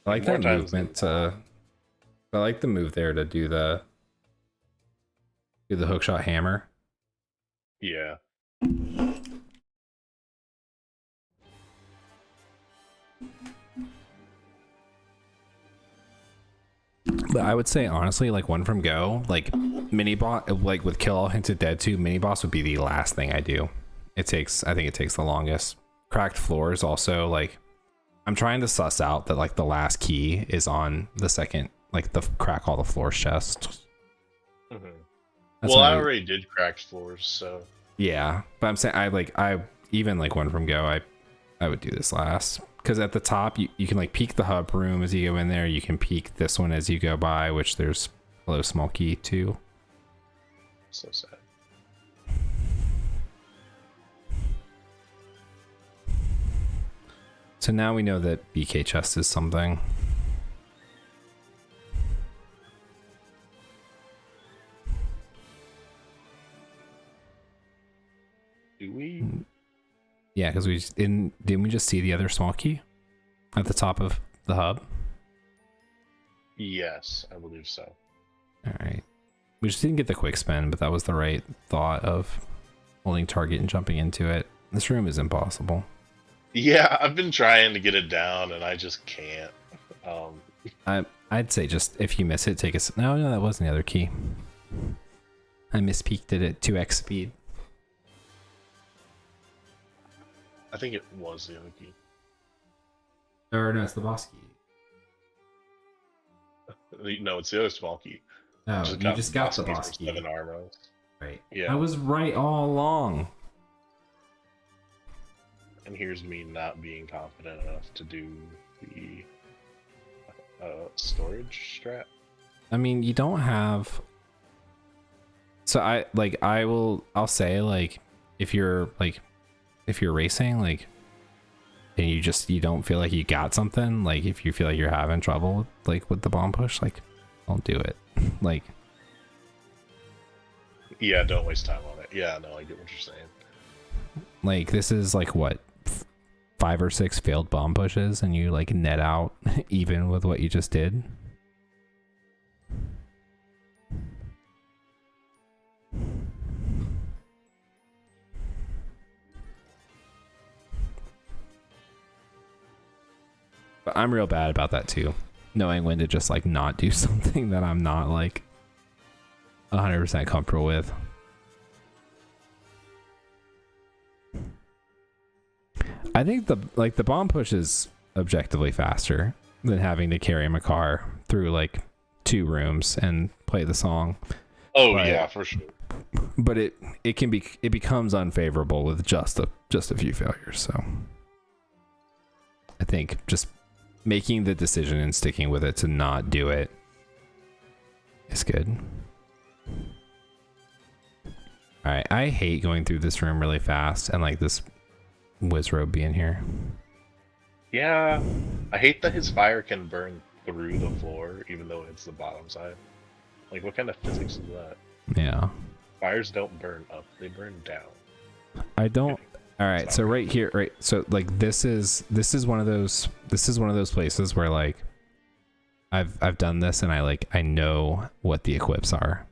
I like that movement to... I like the move there to do the hookshot hammer. Yeah. But I would say honestly, like One From Go, like mini boss, like with Kill All Hinted Dead 2, mini boss would be the last thing I do. I think it takes the longest. Cracked Floors also, like I'm trying to suss out that like the last key is on the second, like the crack all the floors chest. Mm-hmm. Well, I already did Cracked Floors, so yeah. But I'm saying I even like One From Go, I would do this last. Because at the top, you can like peek the hub room as you go in there. You can peek this one as you go by, which there's Hello Small Key too. So sad. So now we know that BK chest is something. Do we? Yeah, because didn't we just see the other small key at the top of the hub? Yes, I believe so. All right. We just didn't get the quick spin, but that was the right thought of holding target and jumping into it. This room is impossible. Yeah, I've been trying to get it down, and I just can't. I'd say just if you miss it, take a... No, that wasn't the other key. I mispeaked it at 2x speed. I think it was the other key. Or no, it's the boss key. No, it's the other small key. Oh, you just got the boss key. 7 armor. Right. Yeah. I was right all along. And here's me not being confident enough to do the storage strat. I mean, you don't have... So I'll say like if you're racing, like, and you don't feel like you got something, like if you feel like you're having trouble with the bomb push, like don't do it. Like, yeah, don't waste time on it. Yeah, no, I get what you're saying. Like this is like what 5 or 6 failed bomb pushes and you like net out even with what you just did. But I'm real bad about that too. Knowing when to just like not do something that I'm not like 100% comfortable with. I think the bomb push is objectively faster than having to carry my car through like 2 rooms and play the song. Oh, yeah, for sure. But it becomes unfavorable with just a few failures. So I think just making the decision and sticking with it to not do it is good. All right, I hate going through this room really fast and like this Wizrobe being here. Yeah, I hate that his fire can burn through the floor even though it's the bottom side. Like, what kind of physics is that? Yeah. Fires don't burn up, they burn down. I don't. All right, so right here, right, so like this is one of those places where like I've done this and I know what the equips are.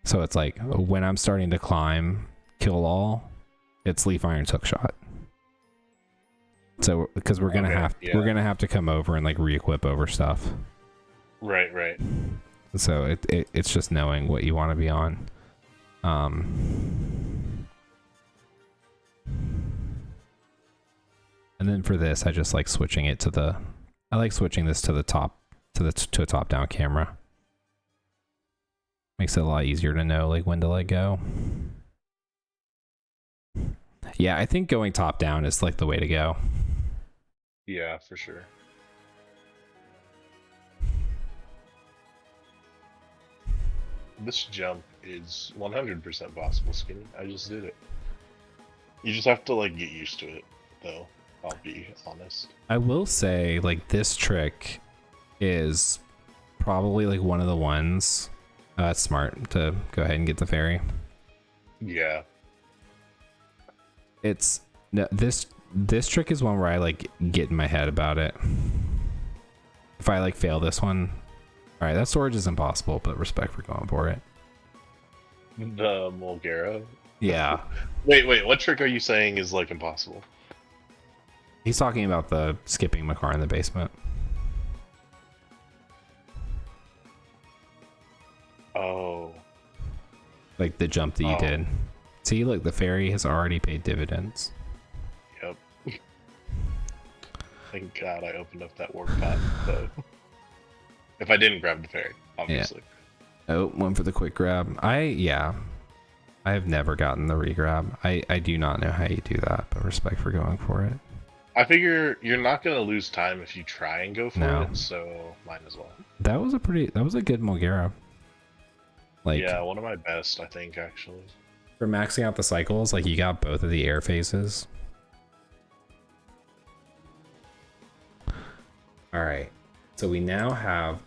So it's like when I'm starting to climb Kill All, it's Leaf Iron's Hookshot. So because we're gonna have to come over and like re-equip over stuff. Right. So it's just knowing what you want to be on. And then for this, I just like switching it to the. I like switching this to the top to a top-down camera. Makes it a lot easier to know like when to let go. Yeah, I think going top-down is like the way to go. Yeah, for sure. This jump is 100% possible, Skinny. I just did it. You just have to like get used to it, though. I'll be honest. I will say, like, this trick is probably like one of the ones that's smart to go ahead and get the fairy. Yeah. It's no, this trick is one where I like get in my head about it. If I like fail this one, all right, that storage is impossible, but respect for going for it. The Mulgara. Yeah. Wait. What trick are you saying is like impossible? He's talking about the skipping Makar in the basement. Oh. Like the jump that you did. See, look, the fairy has already paid dividends. Yep. Thank God I opened up that work pot, though. If I didn't grab the fairy, obviously. Yeah. Oh, went for the quick grab. I have never gotten the regrab. I do not know how you do that, but respect for going for it. I figure you're not gonna lose time if you try and go for it, so might as well. That was a good Mulgara. Like, yeah, one of my best, I think, actually. For maxing out the cycles, like you got both of the air phases. All right, so we now have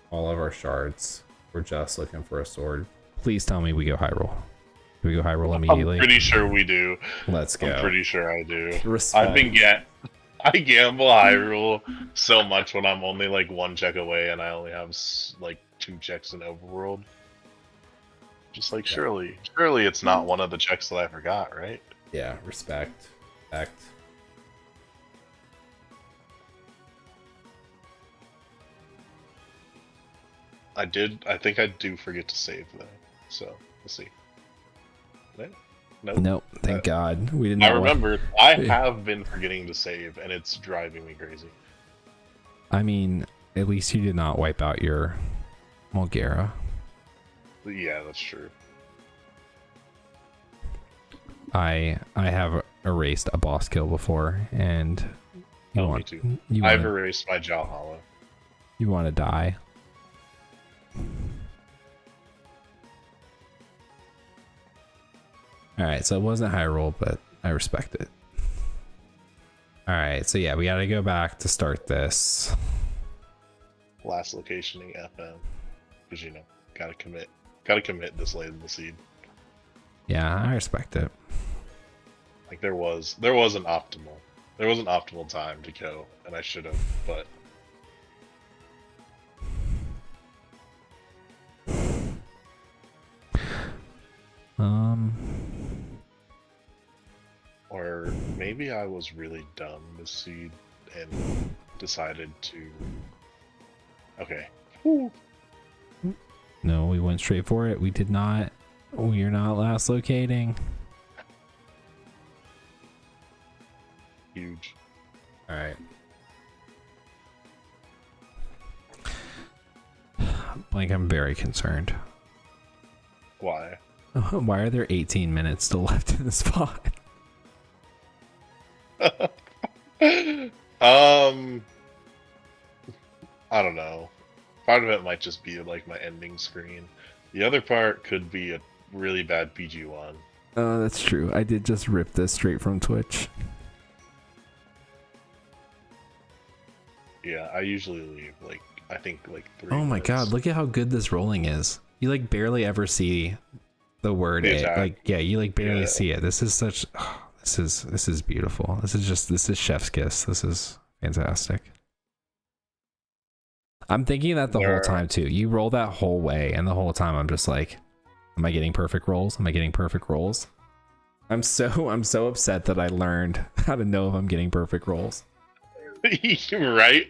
all of our shards. We're just looking for a sword. Please tell me we go high roll. Do we go high roll immediately? I'm pretty sure we do. Let's go. I'm pretty sure I do. Respect. I gamble high roll so much when I'm only like one check away and I only have like 2 checks in overworld. Just like, surely it's not one of the checks that I forgot, right? Yeah, respect. Respect. I think I do forget to save though, so we'll see. Nope. Thank God we didn't. I remember. I have been forgetting to save, and it's driving me crazy. I mean, at least you did not wipe out your Mulgara. Yeah, that's true. I have erased a boss kill before, and me too. I've erased my Jaw Hollow. You want to die? Alright, so it wasn't high roll, but I respect it. Alright, so yeah, we gotta go back to start this. Last locationing FM. Because, you know, gotta commit this late in the seed. Yeah, I respect it. Like, there was an optimal time to go, and I should have, but... Or maybe I was really dumb this seed and decided to... Okay. Woo. No, we went straight for it. We did not. We are not last locating. Huge. Alright. Blank, I'm very concerned. Why? Why are there 18 minutes still left in the spot? I don't know. Part of it might just be like my ending screen. The other part could be a really bad PG1. Oh, that's true. I did just rip this straight from Twitch. Yeah, I usually leave like, I think like 3 Oh my minutes. God, look at how good this rolling is. You like barely ever see the word it. Like, yeah, you like barely see it. This is such, this is beautiful. This is chef's kiss. This is fantastic. I'm thinking that the whole time too. You roll that whole way, and the whole time I'm just like, am I getting perfect rolls? Am I getting perfect rolls? I'm so upset that I learned how to know if I'm getting perfect rolls. You're right.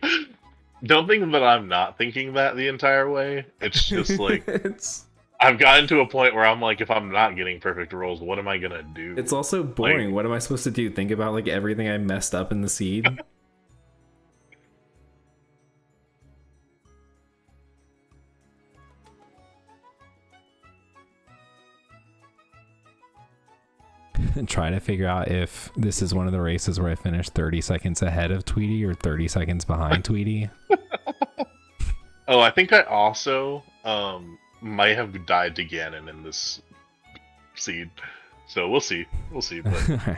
Don't think that I'm not thinking that the entire way. It's just like it's I've gotten to a point where I'm like, if I'm not getting perfect rolls, what am I gonna do? it's also boring. What am I supposed to do? Think about like everything I messed up in the seed? And try to figure out if this is one of the races where I finished 30 seconds ahead of Tweety or 30 seconds behind Tweety. Oh, I think I also might have died to Ganon in this seed. So we'll see. We'll see. But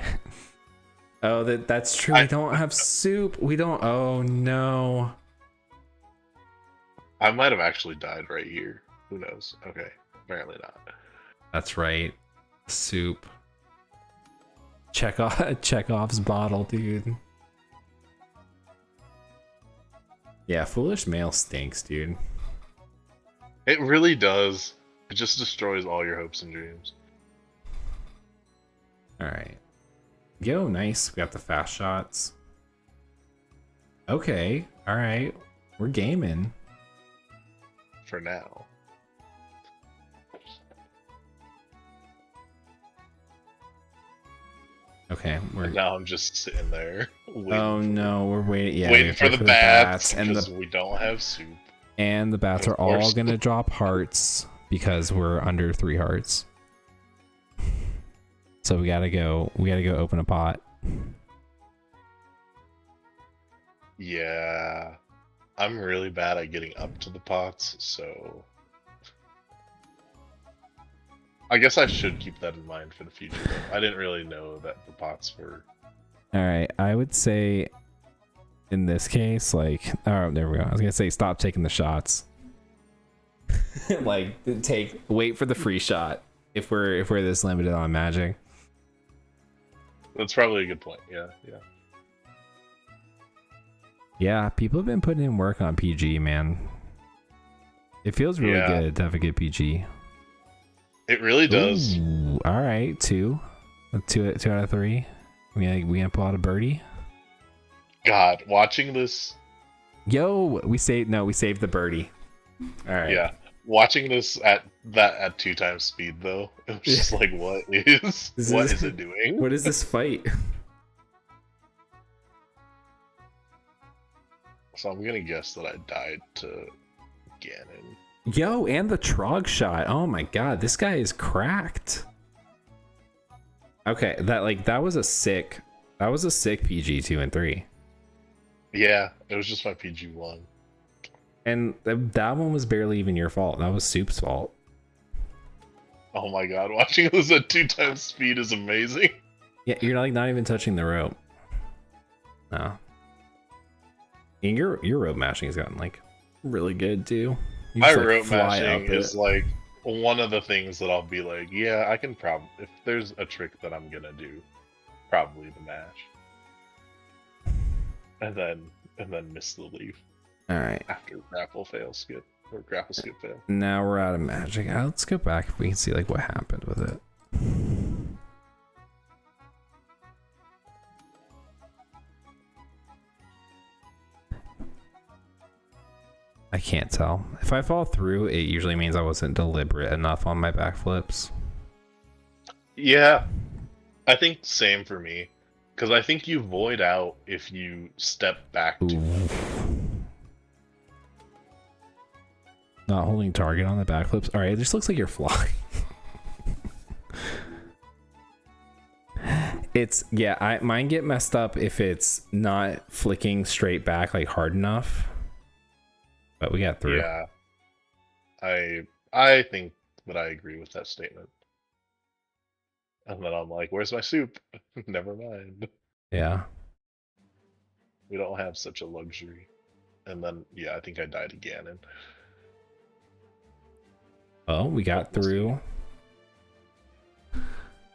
oh, that's true. We don't have soup. We don't. Oh no. I might have actually died right here. Who knows? Okay, apparently not. That's right. Soup. Chekhov's bottle, dude. Yeah, foolish mail stinks, dude. It really does. It just destroys all your hopes and dreams. All right. Yo, nice. We got the fast shots. Okay. All right. We're gaming. For now. Okay. Now I'm just sitting there. Oh no, we're waiting. Yeah, waiting for the bats because we don't have soup. And the bats are all gonna drop hearts because we're under 3 hearts. So we gotta go open a pot. Yeah. I'm really bad at getting up to the pots, so I guess I should keep that in mind for the future. Though. I didn't really know that the pots were. All right, I would say in this case, like, oh, there we go. I was gonna say stop taking the shots. Like, wait for the free shot if we're this limited on magic. That's probably a good point. Yeah. Yeah, people have been putting in work on PG, man. It feels really good to have a good PG. It really does. Ooh, all right, two out of 3. We gonna pull out a birdie. God, watching this. Yo, we saved the birdie. All right. Yeah, watching this at 2 times speed though, it was just like, what is it doing? What is this fight? So I'm gonna guess that I died to Ganon. Yo, and the Trog shot. Oh my god, this guy is cracked. Okay, that was a sick PG 2 and 3. Yeah, it was just my PG 1. And that one was barely even your fault. That was Soup's fault. Oh my god, watching this at 2 times speed is amazing. Yeah, you're like not even touching the rope. No. And your rope mashing has gotten like really good too. My rope mashing is like one of the things that I'll be like, yeah, I can probably, if there's a trick that I'm gonna do, probably the mash. And then miss the leaf. Alright. After grapple skip fail. Now we're out of magic. Let's go back if we can see like what happened with it. I can't tell. If I fall through, it usually means I wasn't deliberate enough on my backflips. Yeah, I think same for me. Because I think you void out if you step back too much. Not holding target on the backflips. Alright, it just looks like you're flying. Mine get messed up if it's not flicking straight back like hard enough. But we got through. Yeah. I think that I agree with that statement. And then I'm like, where's my soup? Never mind. Yeah. We don't have such a luxury. And then, yeah, I think I died again. Well, we got through.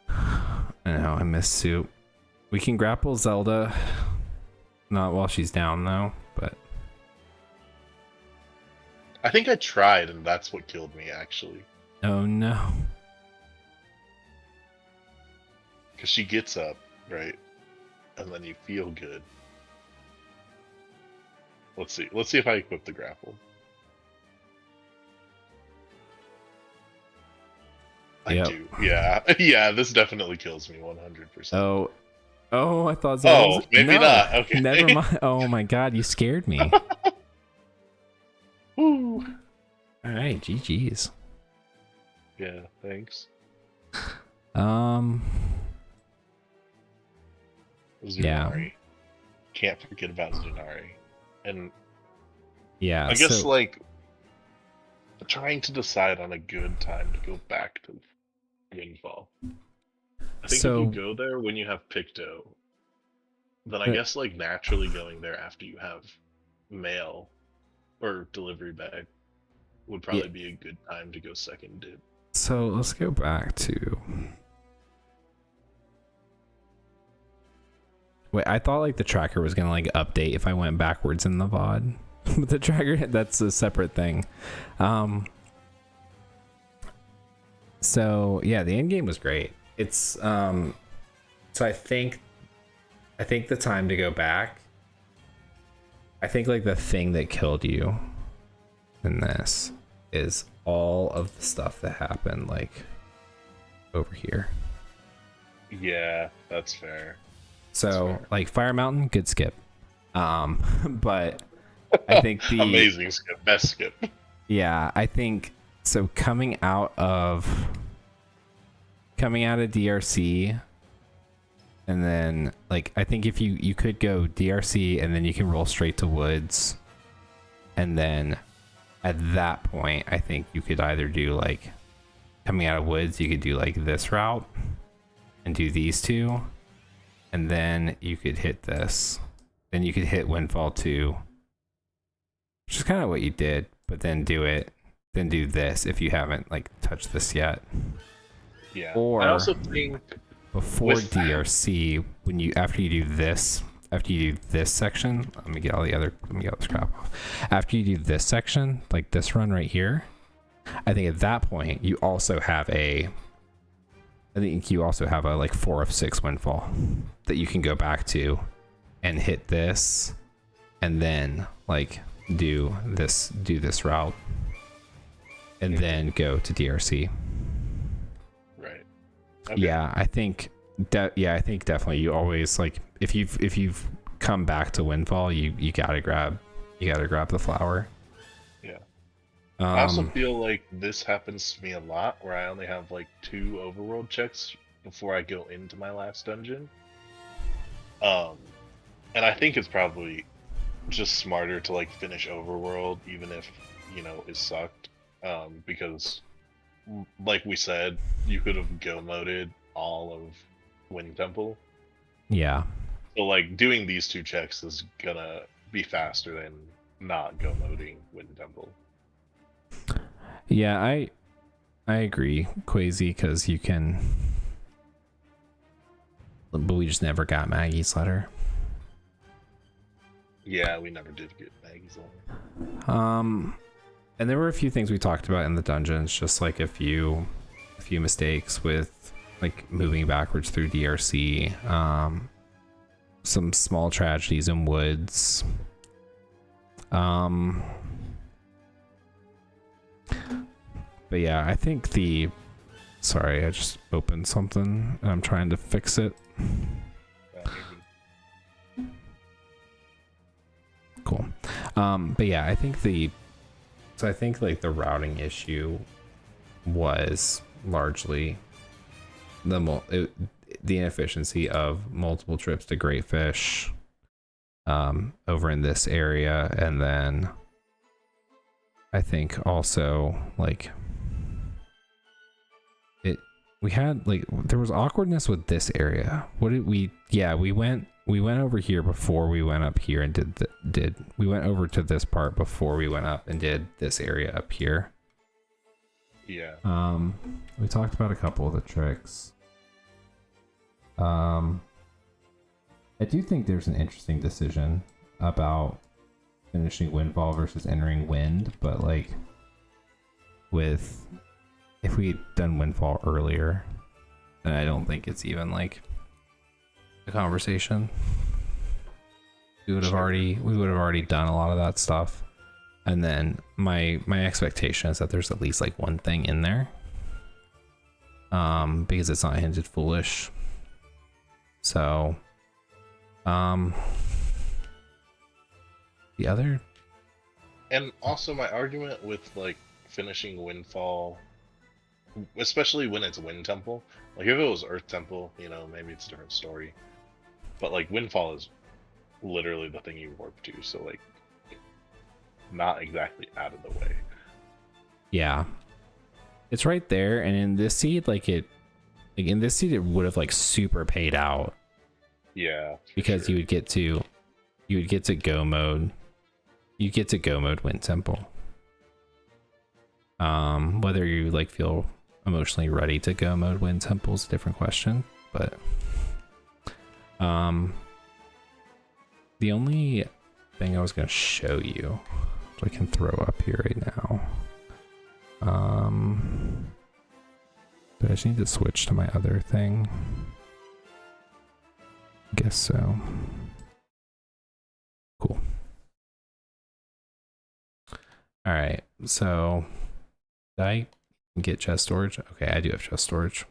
I know, I missed soup. We can grapple Zelda. Not while she's down, though, but... I think I tried, and that's what killed me, actually. Oh, no. Because she gets up, right? And then you feel good. Let's see. Let's see if I equip the grapple. I do. Yeah. Yeah, this definitely kills me 100%. Oh, I thought Zelda was... maybe not. Okay. Never mind. Oh my god, you scared me. Woo. All right, GG's. Yeah, thanks. Zunari. Yeah. Can't forget about Zunari. And yeah, I guess like trying to decide on a good time to go back to Windfall. I think if you go there when you have Picto, then I guess like naturally going there after you have mail or delivery bag would probably be a good time to go second dib. So let's go back to... Wait, I thought like the tracker was gonna like update if I went backwards in the VOD. But the tracker, that's a separate thing. So yeah, the end game was great. It's so I think the time to go back, I think like the thing that killed you in this is all of the stuff that happened like over here. Yeah, that's fair. So like Fire Mountain, good skip. But I think the amazing skip, best skip. Yeah, I think so. Coming out of DRC, and then like I think if you could go DRC and then you can roll straight to woods, and then at that point I think you could either do like coming out of woods, you could do like this route and do these two, and then you could hit this, then you could hit Windfall 2, which is kind of what you did, but then do this if you haven't like touched this yet. Yeah. Or I also think before DRC, after you do this section, let me get this crap off. After you do this section, like this run right here, I think at that point you also have a like 4 of 6 Windfall that you can go back to and hit this, and then like do this route, and then go to DRC. Right. Okay. Yeah, I think definitely you always like if you've come back to Windfall, you gotta grab the flower. Yeah. I also feel like this happens to me a lot, where I only have like 2 overworld checks before I go into my last dungeon. And I think it's probably just smarter to like finish overworld, even if it sucked, because like we said, you could have go moded all of Wind Temple. Yeah. So like doing these 2 checks is gonna be faster than not go moding Wind Temple. Yeah, I agree, Quasi, because you can, but we just never got Maggie's letter. Yeah, we never did get Maggie's letter. And there were a few things we talked about in the dungeons, just like a few mistakes with like moving backwards through DRC, some small tragedies in woods. But yeah, I think sorry, I just opened something and I'm trying to fix it. Cool. But yeah, I think like the routing issue was largely the inefficiency of multiple trips to Great Fish over in this area, and then I think also like we had like there was awkwardness with this area. We went over here before we went up here and we went over to this part before we went up and did this area up here. Yeah. We talked about a couple of the tricks. I do think there's an interesting decision about finishing Windfall versus entering Wind, but like if we had done Windfall earlier, then I don't think it's even like a conversation. We would have already done a lot of that stuff. And then my expectation is that there's at least like one thing in there. Because it's not hinted foolish. So the other, and also my argument with like finishing Windfall, especially when it's Wind Temple, like if it was Earth Temple, you know, maybe it's a different story. But like Windfall is literally the thing you warp to, so like not exactly out of the way. yeah, it's right there. And in this seed, like it would have like super paid out. Yeah, because sure. you would get to go mode. You get to go mode Wind Temple. Whether you like feel emotionally ready to go mode Wind Temple is a different question, but the only thing I was going to show you, which I can throw up here right now, but I just need to switch to my other thing. Guess so. Cool. All right, so did I get chest storage? Okay, I do have chest storage.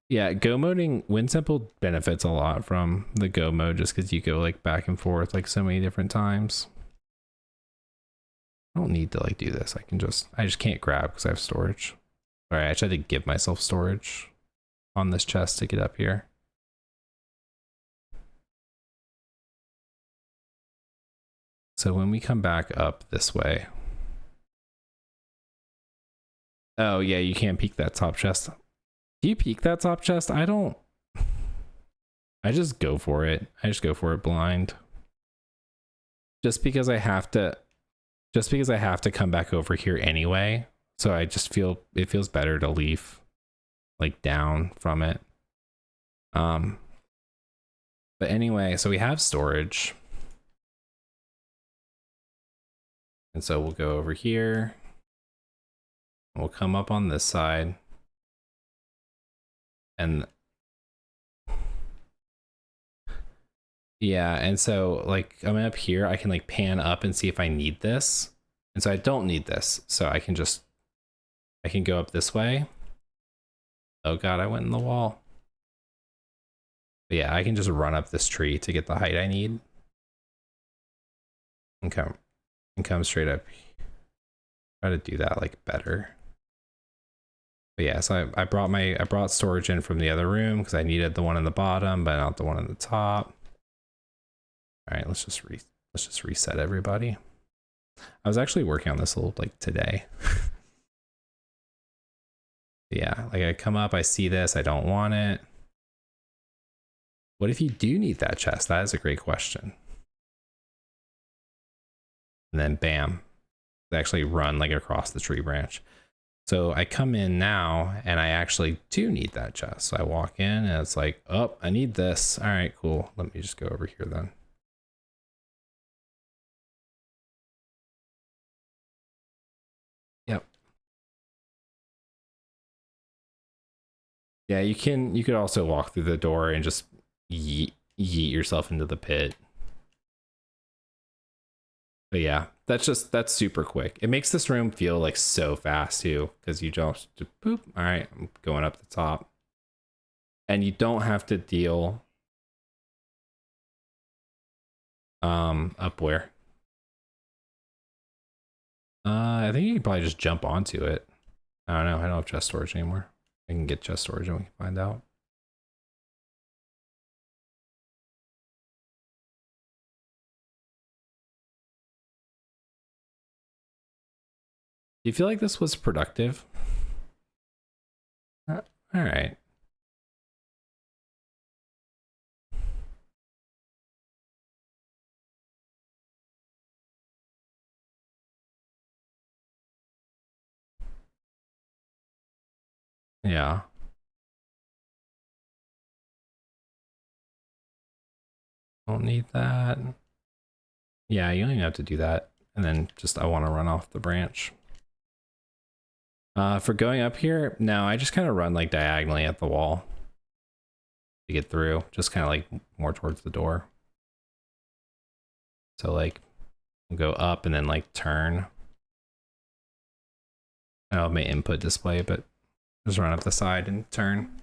Yeah, go moding Wind Temple benefits a lot from the go mode just because you go like back and forth like so many different times. I don't need to like do this. I just can't grab because I have storage. All right, I tried to give myself storage on this chest to get up here. So when we come back up this way. Oh yeah, you can't peek that top chest. Do you peek that top chest? I don't. I just go for it. I just go for it blind. Just because I have to come back over here anyway. So I just feel it feels better to leave like down from it. But anyway, so we have storage. And so we'll go over here. We'll come up on this side. And yeah, and so like I'm up here, I can like pan up and see if I need this. And so I don't need this. So I can go up this way. Oh God, I went in the wall. But yeah, I can just run up this tree to get the height I need. And come straight up. Try to do that like better. But yeah, so I brought storage in from the other room because I needed the one in the bottom, but not the one in the top. All right, let's just reset everybody. I was actually working on this a little like today. Yeah, like I come up, I see this, I don't want it. What if you do need that chest? That is a great question. And then bam, they actually run like across the tree branch. So I come in now and I actually do need that chest. So I walk in and it's like, oh, I need this. All right, cool. Let me just go over here then. Yep. Yeah, you could also walk through the door and just yeet yourself into the pit. But yeah, that's super quick. It makes this room feel like so fast too, because you just boop. All right, I'm going up the top, and you don't have to deal up where. I think you can probably just jump onto it. I don't know. I don't have chest storage anymore. I can get chest storage and we can find out. Do you feel like this was productive? All right. Yeah. Don't need that. Yeah, you don't even have to do that. And then just I want to run off the branch. For going up here, no, I just kind of run like diagonally at the wall to get through, just kind of like more towards the door. So like we'll go up and then like turn. I don't have my input display, but just run up the side and turn.